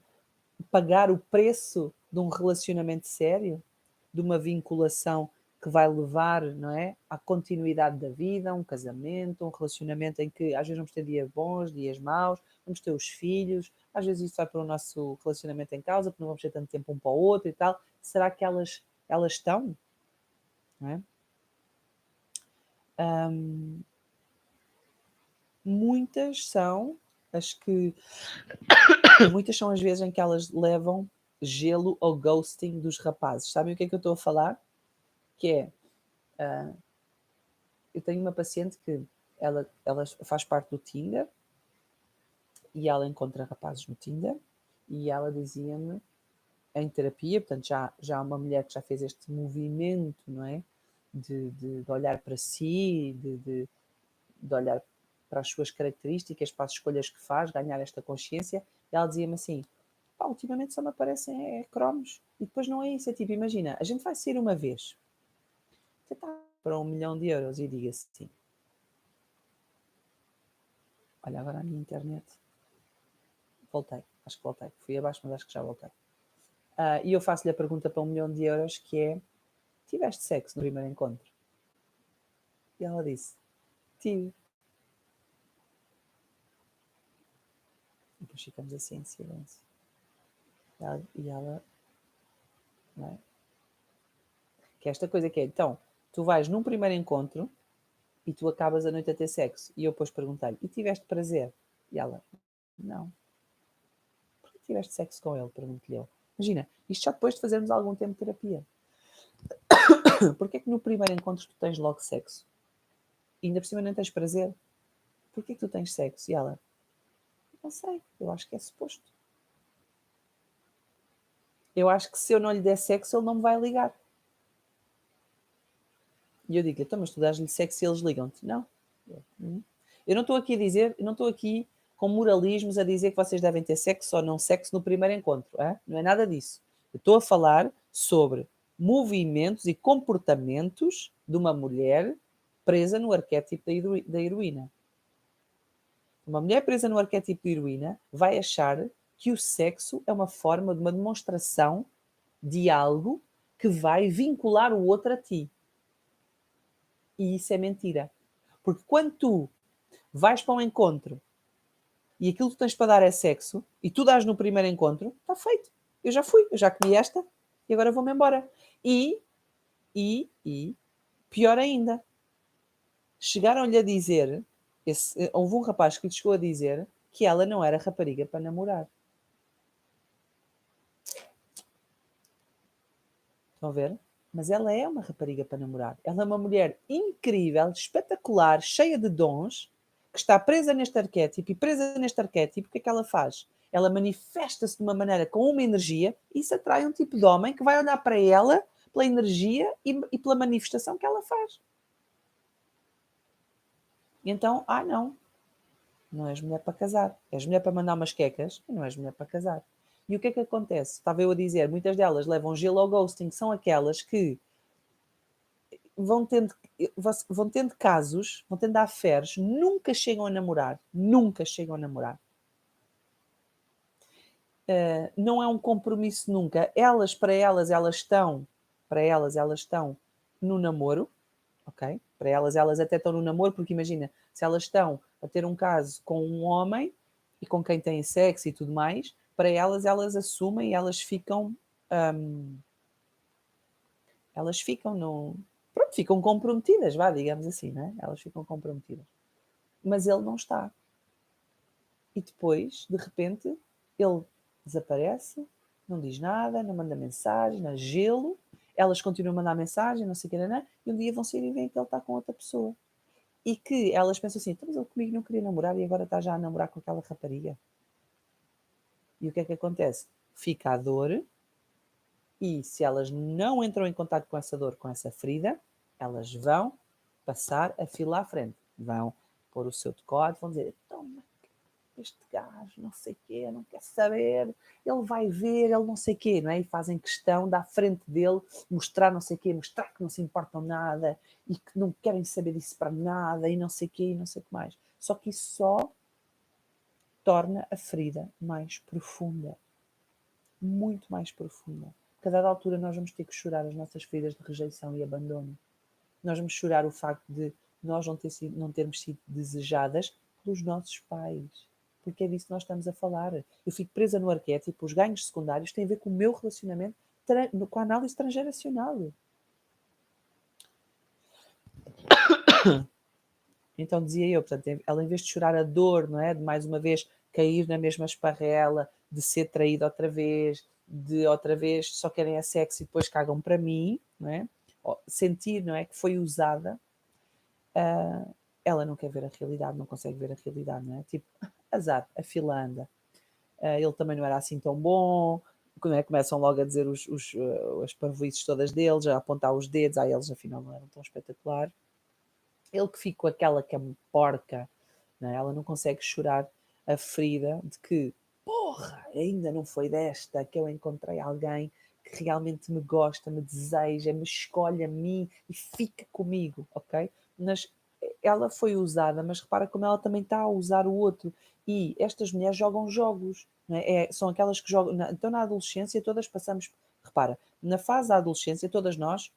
Speaker 1: pagar o preço de um relacionamento sério? De uma vinculação que vai levar, não é, à continuidade da vida, um casamento, um relacionamento em que às vezes vamos ter dias bons, dias maus, vamos ter os filhos, às vezes isso vai para o nosso relacionamento em causa, porque não vamos ter tanto tempo um para o outro e tal. Será que elas estão? Não é? Muitas são as que muitas são as vezes em que elas levam gelo ou ghosting dos rapazes. Sabem o que é que eu estou a falar? Que é eu tenho uma paciente que ela faz parte do Tinder e ela encontra rapazes no Tinder e ela dizia-me em terapia, portanto já há uma mulher que já fez este movimento, não é? De olhar para si, de olhar para as suas características, para as escolhas que faz, ganhar esta consciência. E ela dizia-me assim, pá, ultimamente só me aparecem cromos. E depois não é isso, é tipo, imagina, a gente vai sair uma vez, você está para 1 milhão de euros e diga-se assim, olha agora a minha internet, voltei, acho que voltei, fui abaixo, mas acho que já voltei. E eu faço-lhe a pergunta para 1 milhão de euros que é, tiveste sexo no primeiro encontro? E ela disse, tive. E depois ficamos assim em silêncio. E ela não é? Que é esta coisa que é, então, tu vais num primeiro encontro e tu acabas a noite a ter sexo. E eu depois perguntei-lhe, e tiveste prazer? E ela, não. Porquê tiveste sexo com ele? Pergunto-lhe eu. Imagina, isto já depois de fazermos algum tempo de terapia. Porquê que no primeiro encontro tu tens logo sexo? E ainda por cima não tens prazer? Porquê que tu tens sexo? E ela, não sei, eu acho que é suposto. Eu acho que se eu não lhe der sexo, ele não me vai ligar. E eu digo-lhe, então, mas tu dás-lhe sexo e eles ligam-te? Não. Eu não estou aqui a dizer, eu não estou aqui com moralismos a dizer que vocês devem ter sexo ou não sexo no primeiro encontro. Não é nada disso. Eu estou a falar sobre movimentos e comportamentos de uma mulher presa no arquétipo da heroína. Uma mulher presa no arquétipo de heroína vai achar que o sexo é uma forma de uma demonstração de algo que vai vincular o outro a ti. E isso é mentira. Porque quando tu vais para um encontro e aquilo que tu tens para dar é sexo e tu dás no primeiro encontro, está feito. Eu já fui, eu já comi esta e agora vou-me embora. E, pior ainda, chegaram-lhe a dizer, houve um rapaz que lhe chegou a dizer que ela não era rapariga para namorar. Estão a ver? Mas ela é uma rapariga para namorar. Ela é uma mulher incrível, espetacular, cheia de dons, que está presa neste arquétipo. E presa neste arquétipo, o que é que ela faz? Ela manifesta-se de uma maneira com uma energia e isso atrai um tipo de homem que vai olhar para ela pela energia e pela manifestação que ela faz. E então, não és mulher para casar. És mulher para mandar umas quecas e não és mulher para casar. E o que é que acontece? Estava eu a dizer, muitas delas levam gelo ao ghosting, são aquelas que vão tendo casos, vão tendo affairs, nunca chegam a namorar. Nunca chegam a namorar. Não é um compromisso nunca. Elas estão no namoro, ok? Para elas até estão no namoro, porque imagina, se elas estão a ter um caso com um homem e com quem têm sexo e tudo mais, para elas assumem e elas ficam no. Pronto, ficam comprometidas, vá, digamos assim, né? Elas ficam comprometidas. Mas ele não está. E depois, de repente, ele desaparece, não diz nada, não manda mensagem, não gelo. Elas continuam a mandar mensagem, não sei o que, não, e um dia vão sair e veem que ele está com outra pessoa. E que elas pensam assim, mas ele comigo não queria namorar e agora está já a namorar com aquela rapariga. E o que é que acontece? Fica a dor e se elas não entram em contato com essa dor, com essa ferida, elas vão passar a fila à frente. Vão pôr o seu decote, vão dizer, toma, este gajo, não sei o quê, não quer saber, ele vai ver, ele não sei o quê, não é? E fazem questão de à frente dele mostrar não sei o quê, mostrar que não se importam nada e que não querem saber disso para nada e não sei o quê e não sei o que mais. Só que isso só torna a ferida mais profunda. Muito mais profunda. Porque a dada altura nós vamos ter que chorar as nossas feridas de rejeição e abandono. Nós vamos chorar o facto de nós não termos sido desejadas pelos nossos pais. Porque é disso que nós estamos a falar. Eu fico presa no arquétipo, os ganhos secundários têm a ver com o meu relacionamento, com a análise transgeracional. Então dizia eu, portanto, ela em vez de chorar a dor, não é? De mais uma vez cair na mesma esparrela, de ser traída outra vez só querem a sexo e depois cagam para mim, não é? Sentir, não é? Que foi usada, ela não quer ver a realidade, não consegue ver a realidade, não é? Tipo, azar, a fila anda. Ele também não era assim tão bom, é? Começam logo a dizer as parvoíces todas deles, a apontar os dedos, eles afinal não eram tão espetacular. Ele que fica com aquela que é porca, não é? Ela não consegue chorar a ferida de que, porra, ainda não foi desta que eu encontrei alguém que realmente me gosta, me deseja, me escolhe a mim e fica comigo, ok? Mas ela foi usada, mas repara como ela também está a usar o outro. E estas mulheres jogam jogos, não é? São aquelas que jogam. Então, na adolescência, todas passamos. Repara, na fase da adolescência, todas nós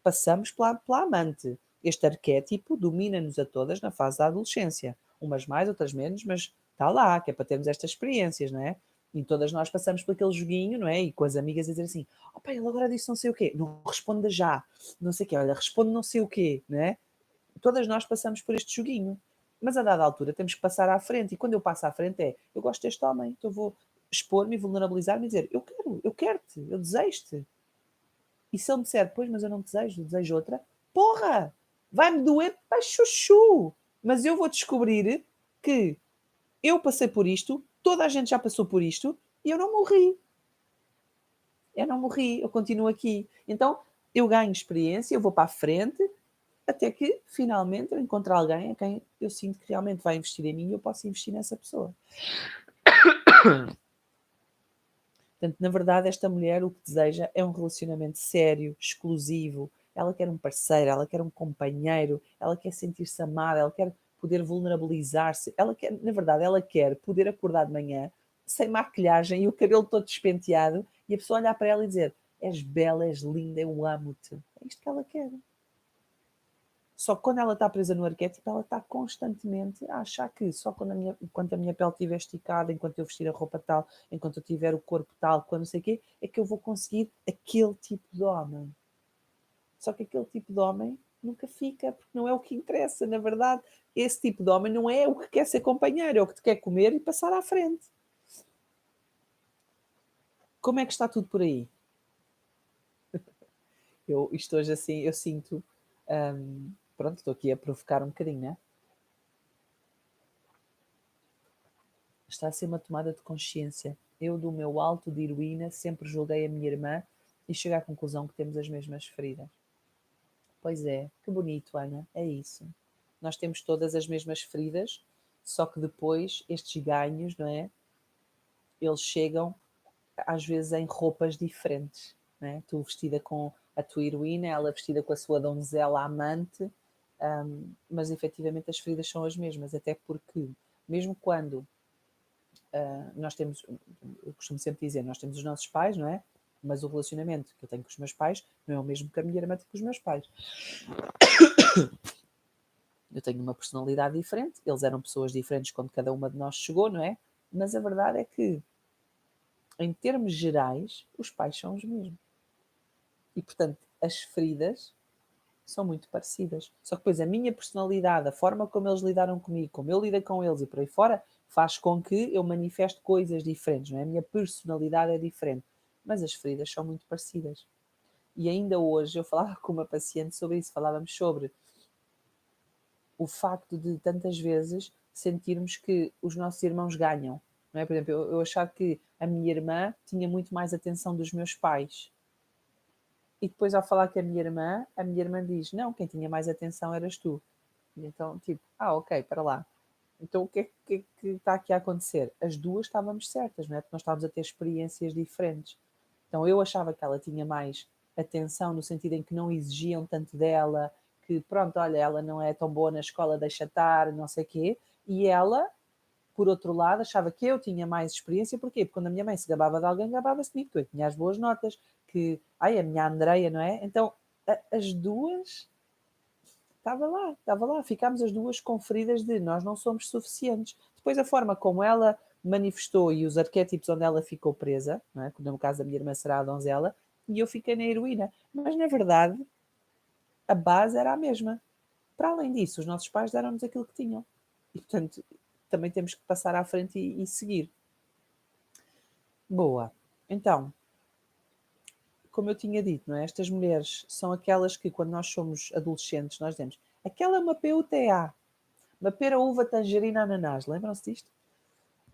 Speaker 1: passamos pela amante. Este arquétipo domina-nos a todas na fase da adolescência. Umas mais, outras menos, mas está lá, que é para termos estas experiências, não é? E todas nós passamos por aquele joguinho, não é? E com as amigas a dizer assim: ó pai, ele agora disse não sei o quê, não responda já, não sei o quê, olha, responde não sei o quê, não é? Todas nós passamos por este joguinho. Mas a dada altura temos que passar à frente. E quando eu passo à frente eu gosto deste homem, então vou expor-me, vulnerabilizar-me e dizer, eu quero-te, eu desejo-te. E se ele me disser, pois, mas eu não desejo, desejo outra, porra, vai-me doer para chuchu. Mas eu vou descobrir que eu passei por isto, toda a gente já passou por isto e eu não morri. Eu não morri, eu continuo aqui. Então, eu ganho experiência, eu vou para a frente, até que, finalmente, eu encontro alguém a quem eu sinto que realmente vai investir em mim e eu posso investir nessa pessoa. Portanto, na verdade, esta mulher o que deseja é um relacionamento sério, exclusivo. Ela quer um parceiro, ela quer um companheiro, ela quer sentir-se amada, ela quer poder vulnerabilizar-se. Ela quer, na verdade, ela quer poder acordar de manhã sem maquilhagem e o cabelo todo despenteado e a pessoa olhar para ela e dizer: és bela, és linda, eu amo-te. É isto que ela quer. Só que quando ela está presa no arquétipo, ela está constantemente a achar que só enquanto a minha pele estiver esticada, enquanto eu vestir a roupa tal, enquanto eu tiver o corpo tal, quando não sei o quê, é que eu vou conseguir aquele tipo de homem. Só que aquele tipo de homem nunca fica, porque não é o que interessa. Na verdade, esse tipo de homem não é o que quer ser companheiro, é o que te quer comer e passar à frente. Como é que está tudo por aí? Isto hoje assim, eu sinto... pronto, estou aqui a provocar um bocadinho, né? Está a ser uma tomada de consciência. Eu, do meu alto de heroína, sempre julguei a minha irmã e chego à conclusão que temos as mesmas feridas. Pois é, que bonito, Ana, é isso. Nós temos todas as mesmas feridas, só que depois estes ganhos, não é? Eles chegam às vezes em roupas diferentes, não é? Tu vestida com a tua heroína, ela vestida com a sua donzela amante, mas efetivamente as feridas são as mesmas, até porque mesmo quando nós temos, eu costumo sempre dizer, nós temos os nossos pais, não é? Mas o relacionamento que eu tenho com os meus pais não é o mesmo que a minha irmã tem com os meus pais. Eu tenho uma personalidade diferente, eles eram pessoas diferentes quando cada uma de nós chegou, não é? Mas a verdade é que, em termos gerais, os pais são os mesmos. E, portanto, as feridas são muito parecidas. Só que depois a minha personalidade, a forma como eles lidaram comigo, como eu lidei com eles e por aí fora, faz com que eu manifeste coisas diferentes, não é? A minha personalidade é diferente. Mas as feridas são muito parecidas. E ainda hoje eu falava com uma paciente sobre isso, falávamos sobre o facto de tantas vezes sentirmos que os nossos irmãos ganham. Não é? Por exemplo, eu achava que a minha irmã tinha muito mais atenção dos meus pais. E depois, ao falar com a minha irmã diz: não, quem tinha mais atenção eras tu. E então, tipo, ok, para lá. Então, o que é que está aqui a acontecer? As duas estávamos certas, não é? Porque nós estávamos a ter experiências diferentes. Então, eu achava que ela tinha mais atenção, no sentido em que não exigiam tanto dela, que pronto, olha, ela não é tão boa na escola, deixa estar, não sei o quê. E ela, por outro lado, achava que eu tinha mais experiência. Porquê? Porque quando a minha mãe se gabava de alguém, gabava-se de mim, porque eu tinha as boas notas, que, ai, a minha Andreia, não é? Então, as duas, estava lá, ficámos as duas conferidas de nós não somos suficientes. Depois a forma como ela manifestou e os arquétipos onde ela ficou presa, não é? No caso da minha irmã será a donzela, e eu fiquei na heroína. Mas na verdade, a base era a mesma. Para além disso, os nossos pais deram-nos aquilo que tinham. E portanto, também temos que passar à frente e seguir. Boa. Então, como eu tinha dito, não é? Estas mulheres são aquelas que, quando nós somos adolescentes, nós dizemos: aquela é uma PUTA, uma pera, uva, tangerina, ananás. Lembram-se disto?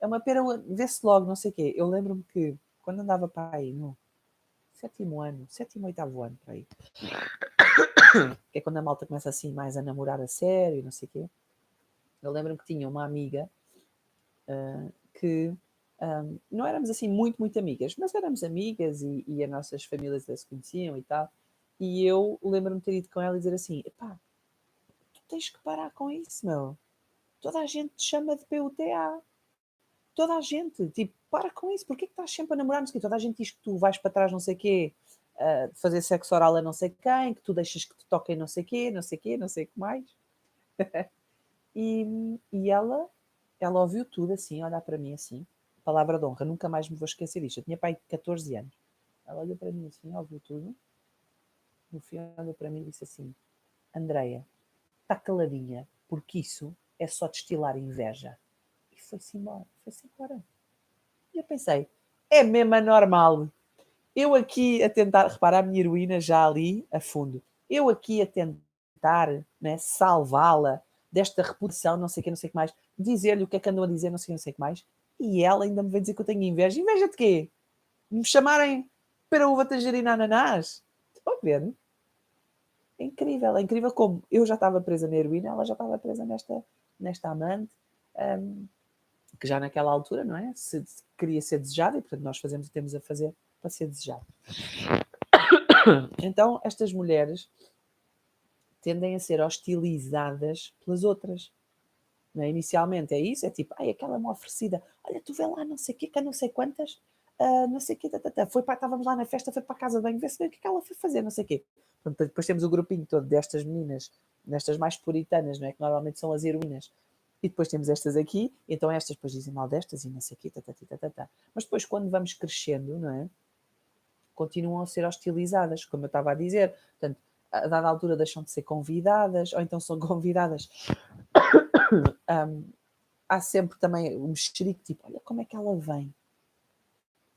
Speaker 1: É uma pera, vê-se logo, não sei o quê. Eu lembro-me que, quando andava para aí no sétimo, oitavo ano, para aí, que é quando a malta começa assim mais a namorar a sério, não sei o quê. Eu lembro-me que tinha uma amiga que não éramos assim muito amigas, mas éramos amigas e as nossas famílias se conheciam e tal. E eu lembro-me de ter ido com ela e dizer assim: epá, tu tens que parar com isso, meu. Toda a gente te chama de PUTA. Toda a gente. Tipo, para com isso. Porquê que estás sempre a namorar? Toda a gente diz que tu vais para trás não sei o quê, fazer sexo oral a não sei quem, que tu deixas que te toquem não sei o quê, não sei o quê, não sei o que mais. E ela ouviu tudo assim, olhar para mim assim, palavra de honra, nunca mais me vou esquecer disto. Eu tinha pai de 14 anos. Ela olhou para mim assim, ouviu tudo. No fim, olhou para mim e disse assim: Andreia, está caladinha, porque isso é só destilar inveja. E foi-se embora, foi-se embora. E eu pensei: é mesmo anormal. Eu aqui a tentar, repara, a minha heroína já ali a fundo. Eu aqui a tentar, né, salvá-la desta reputação, não sei o que, não sei o que mais, dizer-lhe o que é que andam a dizer, não sei o que, não sei o que mais, e ela ainda me vem dizer que eu tenho inveja. Inveja de quê? Me chamarem para uva, tangerina, ananás? Estão a ver? É incrível como eu já estava presa na heroína, ela já estava presa nesta amante, que já naquela altura, não é? Se queria ser desejada, e portanto nós fazemos o que temos a fazer para ser desejado. Então, estas mulheres tendem a ser hostilizadas pelas outras. Não é? Inicialmente é isso, é tipo, ai, aquela me oferecida, olha, tu vê lá, não sei o quê, que não sei quantas, não sei o quê, estávamos lá na festa, foi para a casa de banho, vê-se bem o que é que ela foi fazer, não sei o quê. Portanto, depois temos o grupinho todo destas meninas, nestas mais puritanas, não é? Que normalmente são as heroínas. E depois temos estas aqui, então estas depois dizem mal destas e não sei o quê, Mas depois, quando vamos crescendo, não é? Continuam a ser hostilizadas, como eu estava a dizer. Portanto, a dada altura deixam de ser convidadas, ou então são convidadas. Há sempre também um mexerico, tipo, olha como é que ela vem.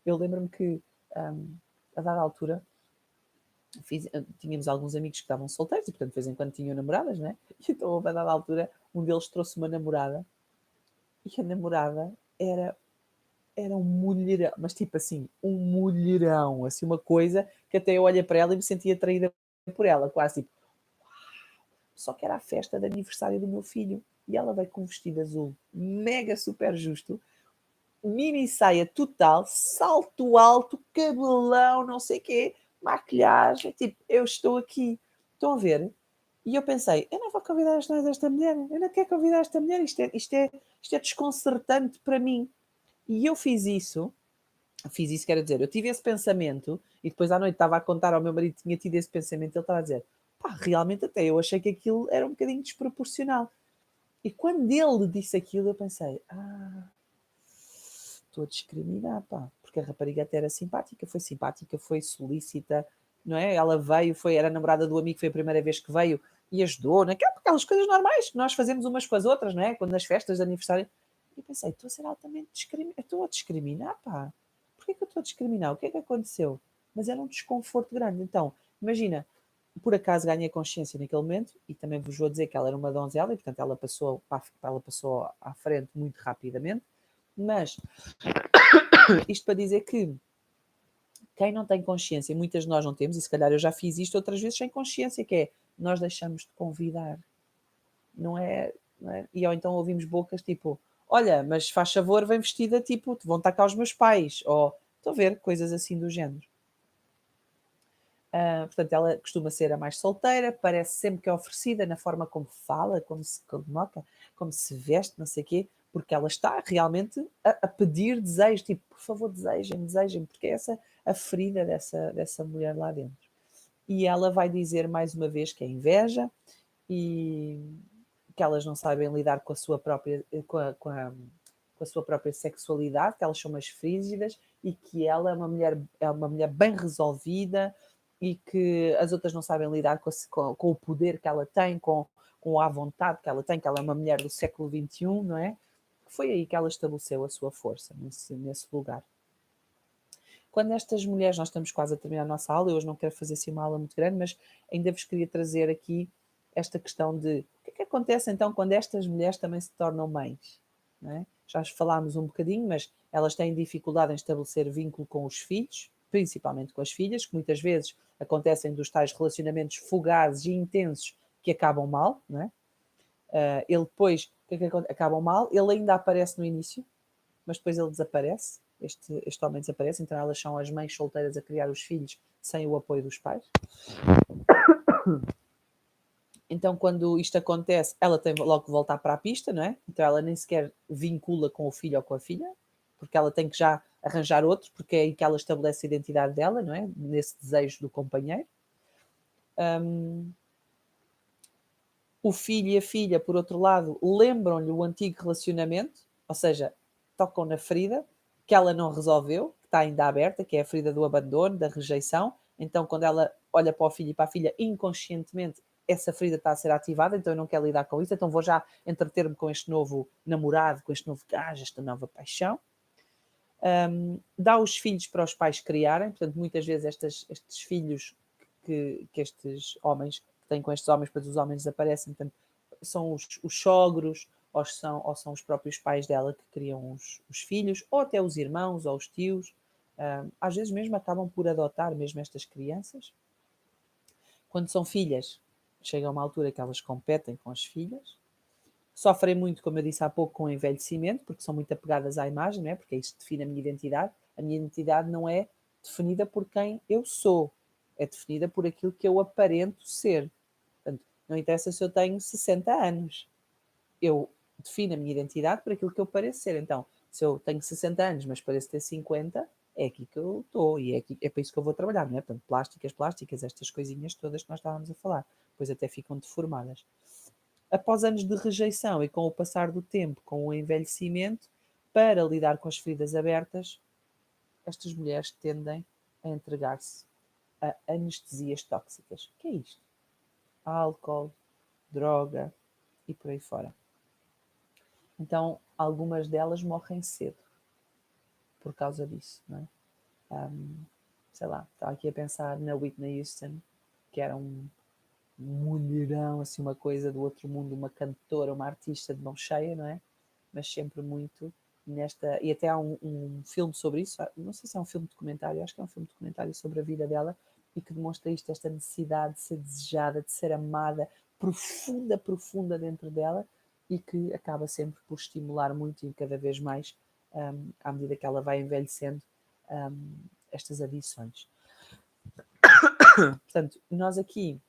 Speaker 1: Eu lembro-me que, a dada altura, tínhamos alguns amigos que estavam solteiros e, portanto, de vez em quando tinham namoradas, né? E então, a dada altura, um deles trouxe uma namorada e a namorada era um mulherão, mas tipo assim, um mulherão, assim, uma coisa que até eu olhei para ela e me sentia atraída por ela, quase tipo, só que era a festa de aniversário do meu filho e ela veio com um vestido azul mega super justo, mini saia total, salto alto, cabelão, não sei o quê, maquilhagem, tipo, eu estou aqui, estão a ver? E eu pensei, eu não vou convidar esta mulher, eu não quero convidar esta mulher, isto é desconcertante para mim. E eu fiz isso, quero dizer, eu tive esse pensamento e depois à noite estava a contar ao meu marido que tinha tido esse pensamento, ele estava a dizer, pá, realmente até eu achei que aquilo era um bocadinho desproporcional. E quando ele disse aquilo, eu pensei, estou a discriminar, pá, porque a rapariga até era simpática, foi solícita, não é? Ela veio, era namorada do amigo, foi a primeira vez que veio e ajudou, aquelas coisas normais que nós fazemos umas com as outras, não é? Quando nas festas de aniversário. E pensei, estou a ser altamente discriminar, estou a discriminar, pá. Porquê que eu estou a discriminar? O que é que aconteceu? Mas era um desconforto grande. Então, imagina, por acaso ganhei consciência naquele momento e também vos vou dizer que ela era uma donzela e, portanto, ela passou à frente muito rapidamente, mas isto para dizer que quem não tem consciência, muitas de nós não temos, e se calhar eu já fiz isto outras vezes sem consciência, que é, nós deixamos de convidar, não é? Não é? E ou então ouvimos bocas tipo, olha, mas faz favor, vem vestida tipo, vão estar cá os meus pais, ou, estão a ver, coisas assim do género. Portanto, ela costuma ser a mais solteira, parece sempre que é oferecida na forma como fala, como se coloca, como se veste, não sei o quê, porque ela está realmente a pedir desejo, tipo, por favor, desejem, porque é essa a ferida dessa mulher lá dentro. E ela vai dizer mais uma vez que é inveja e que elas não sabem lidar com a sua própria, com a sua própria sexualidade, que elas são mais frígidas e que ela é uma mulher bem resolvida e que as outras não sabem lidar com o poder que ela tem, com a vontade que ela tem, que ela é uma mulher do século XXI, não é? Foi aí que ela estabeleceu a sua força, nesse lugar. Quando estas mulheres, nós estamos quase a terminar a nossa aula, eu hoje não quero fazer assim uma aula muito grande, mas ainda vos queria trazer aqui esta questão de o que acontece então quando estas mulheres também se tornam mães, não é? Já falámos um bocadinho, mas elas têm dificuldade em estabelecer vínculo com os filhos, principalmente com as filhas, que muitas vezes acontecem dos tais relacionamentos fugazes e intensos que acabam mal, não é? Ele depois, o que é que acabam mal? Ele ainda aparece no início, mas depois ele desaparece, este homem desaparece, então elas são as mães solteiras a criar os filhos sem o apoio dos pais. Então, quando isto acontece, ela tem logo que voltar para a pista, não é? Então ela nem sequer vincula com o filho ou com a filha, porque ela tem que já arranjar outro, porque é aí que ela estabelece a identidade dela, não é? Nesse desejo do companheiro. O filho e a filha, por outro lado, lembram-lhe o antigo relacionamento, ou seja, tocam na ferida que ela não resolveu, que está ainda aberta, que é a ferida do abandono, da rejeição. Então, quando ela olha para o filho e para a filha, inconscientemente, essa ferida está a ser ativada, então eu não quero lidar com isso, então vou já entreter-me com este novo namorado, com este novo gajo, esta nova paixão. Dá os filhos para os pais criarem, portanto, muitas vezes estes filhos que estes homens que têm com estes homens, depois os homens desaparecem, portanto, são os sogros, ou são os próprios pais dela que criam os filhos, ou até os irmãos ou os tios. Às vezes mesmo acabam por adotar mesmo estas crianças. Quando são filhas, chega a uma altura que elas competem com as filhas. Sofrem muito, como eu disse há pouco, com o envelhecimento, porque são muito apegadas à imagem, não é? Porque isso define a minha identidade. A minha identidade não é definida por quem eu sou, é definida por aquilo que eu aparento ser. Portanto, não interessa se eu tenho 60 anos. Eu defino a minha identidade por aquilo que eu pareço ser. Então, se eu tenho 60 anos, mas pareço ter 50, é aqui que eu estou e é para isso que eu vou trabalhar, não é? Portanto, plásticas, estas coisinhas todas que nós estávamos a falar, depois até ficam deformadas. Após anos de rejeição e com o passar do tempo, com o envelhecimento, para lidar com as feridas abertas, estas mulheres tendem a entregar-se a anestesias tóxicas. O que é isto? Álcool, droga e por aí fora. Então, algumas delas morrem cedo por causa disso, não é? Sei lá, estava aqui a pensar na Whitney Houston, que era um mulherão, assim, uma coisa do outro mundo, uma cantora, uma artista de mão cheia, não é? Mas sempre muito nesta. E até há um filme sobre isso, não sei se é um filme documentário, acho que é um filme documentário sobre a vida dela e que demonstra isto, esta necessidade de ser desejada, de ser amada, profunda, profunda dentro dela e que acaba sempre por estimular muito e cada vez mais, à medida que ela vai envelhecendo, estas adições. Portanto, nós aqui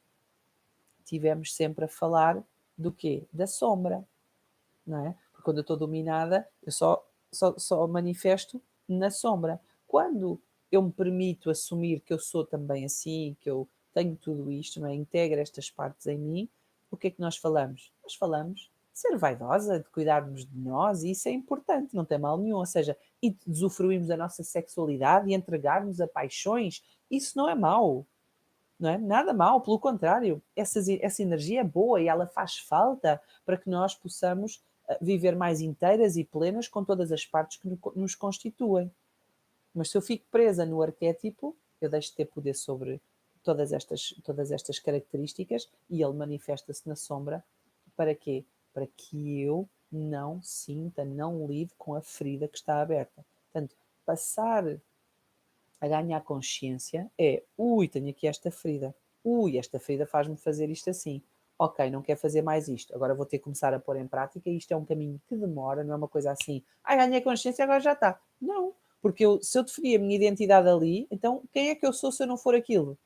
Speaker 1: tivemos sempre a falar do quê? Da sombra, não é? Porque quando eu estou dominada, eu só manifesto na sombra. Quando eu me permito assumir que eu sou também assim, que eu tenho tudo isto, não é? Integro estas partes em mim, o que é que nós falamos? Nós falamos de ser vaidosa, de cuidarmos de nós, e isso é importante, não tem mal nenhum. Ou seja, e de usufruirmos da nossa sexualidade e entregarmos a paixões, isso não é mau. Não é nada mal, pelo contrário, essa energia é boa e ela faz falta para que nós possamos viver mais inteiras e plenas com todas as partes que nos constituem. Mas se eu fico presa no arquétipo, eu deixo de ter poder sobre todas estas características e ele manifesta-se na sombra. Para quê? Para que eu não sinta, não lide com a ferida que está aberta. Portanto, passar a ganhar consciência é, tenho aqui esta ferida. Esta ferida faz-me fazer isto assim. Ok, não quero fazer mais isto. Agora vou ter que começar a pôr em prática e isto é um caminho que demora, não é uma coisa assim. Ganhei consciência, agora já está. Não, porque se eu defini a minha identidade ali, então quem é que eu sou se eu não for aquilo?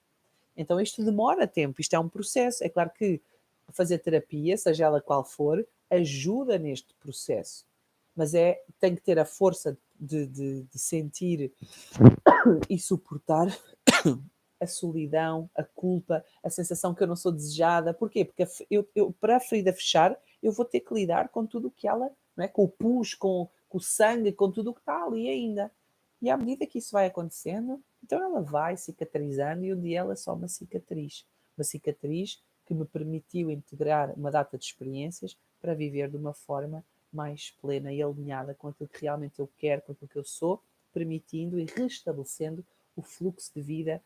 Speaker 1: Então isto demora tempo, isto é um processo. É claro que fazer terapia, seja ela qual for, ajuda neste processo. Mas tem que ter a força de sentir e suportar a solidão, a culpa, a sensação que eu não sou desejada. Porquê? Porque para a ferida fechar, eu vou ter que lidar com tudo o que ela, não é? Com o pus, com o sangue, com tudo o que está ali ainda. E à medida que isso vai acontecendo, então ela vai cicatrizando e um dia ela é só uma cicatriz. Uma cicatriz que me permitiu integrar uma data de experiências para viver de uma forma mais plena e alinhada com aquilo que realmente eu quero, com aquilo que eu sou, permitindo e restabelecendo o fluxo de vida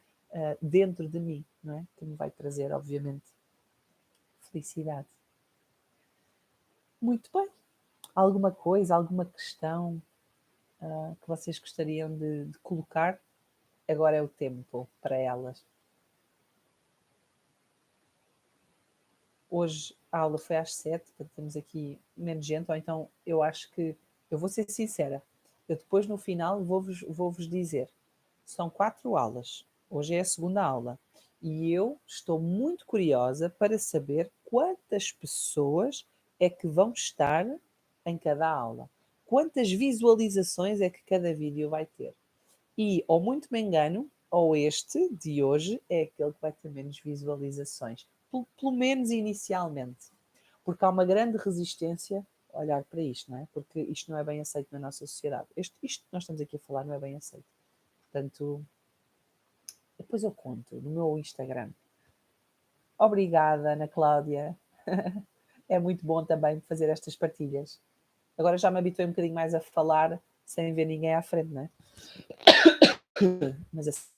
Speaker 1: dentro de mim, não é? Que me vai trazer, obviamente, felicidade. Muito bem. Alguma coisa, alguma questão que vocês gostariam de colocar? Agora é o tempo para elas. Hoje a aula foi às 7, portanto temos aqui menos gente, ou então eu acho que, eu vou ser sincera, eu depois no final vou-vos dizer, são 4 aulas, hoje é a segunda aula, e eu estou muito curiosa para saber quantas pessoas é que vão estar em cada aula, quantas visualizações é que cada vídeo vai ter. E ou muito me engano, ou este de hoje é aquele que vai ter menos visualizações, pelo menos inicialmente, porque há uma grande resistência a olhar para isto, não é? Porque isto não é bem aceito na nossa sociedade. Isto que nós estamos aqui a falar não é bem aceito. Portanto, depois eu conto no meu Instagram. Obrigada, Ana Cláudia. É muito bom também fazer estas partilhas. Agora já me habituei um bocadinho mais a falar sem ver ninguém à frente, não é? Mas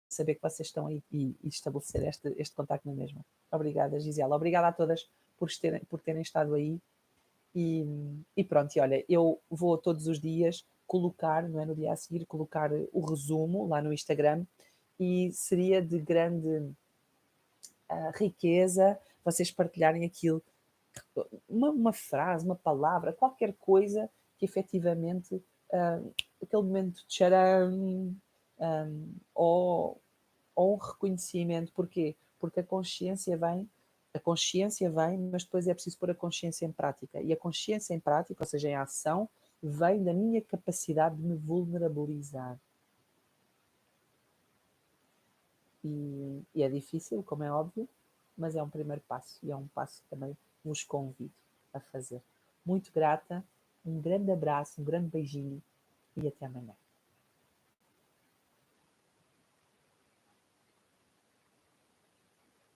Speaker 1: saber que vocês estão aí e estabelecer este contacto na mesma. Obrigada, Gisela. Obrigada a todas por terem estado aí. E pronto, e olha, eu vou todos os dias colocar, não é, no dia a seguir, colocar o resumo lá no Instagram e seria de grande riqueza vocês partilharem aquilo, uma frase, uma palavra, qualquer coisa que efetivamente, aquele momento de charam, ou um reconhecimento. Porquê? Porque a consciência vem A consciência vem, mas depois é preciso pôr a consciência em prática. E a consciência em prática, ou seja, em ação, vem da minha capacidade de me vulnerabilizar. E é difícil, como é óbvio, mas é um primeiro passo. E é um passo que também vos convido a fazer. Muito grata, um grande abraço, um grande beijinho e até amanhã.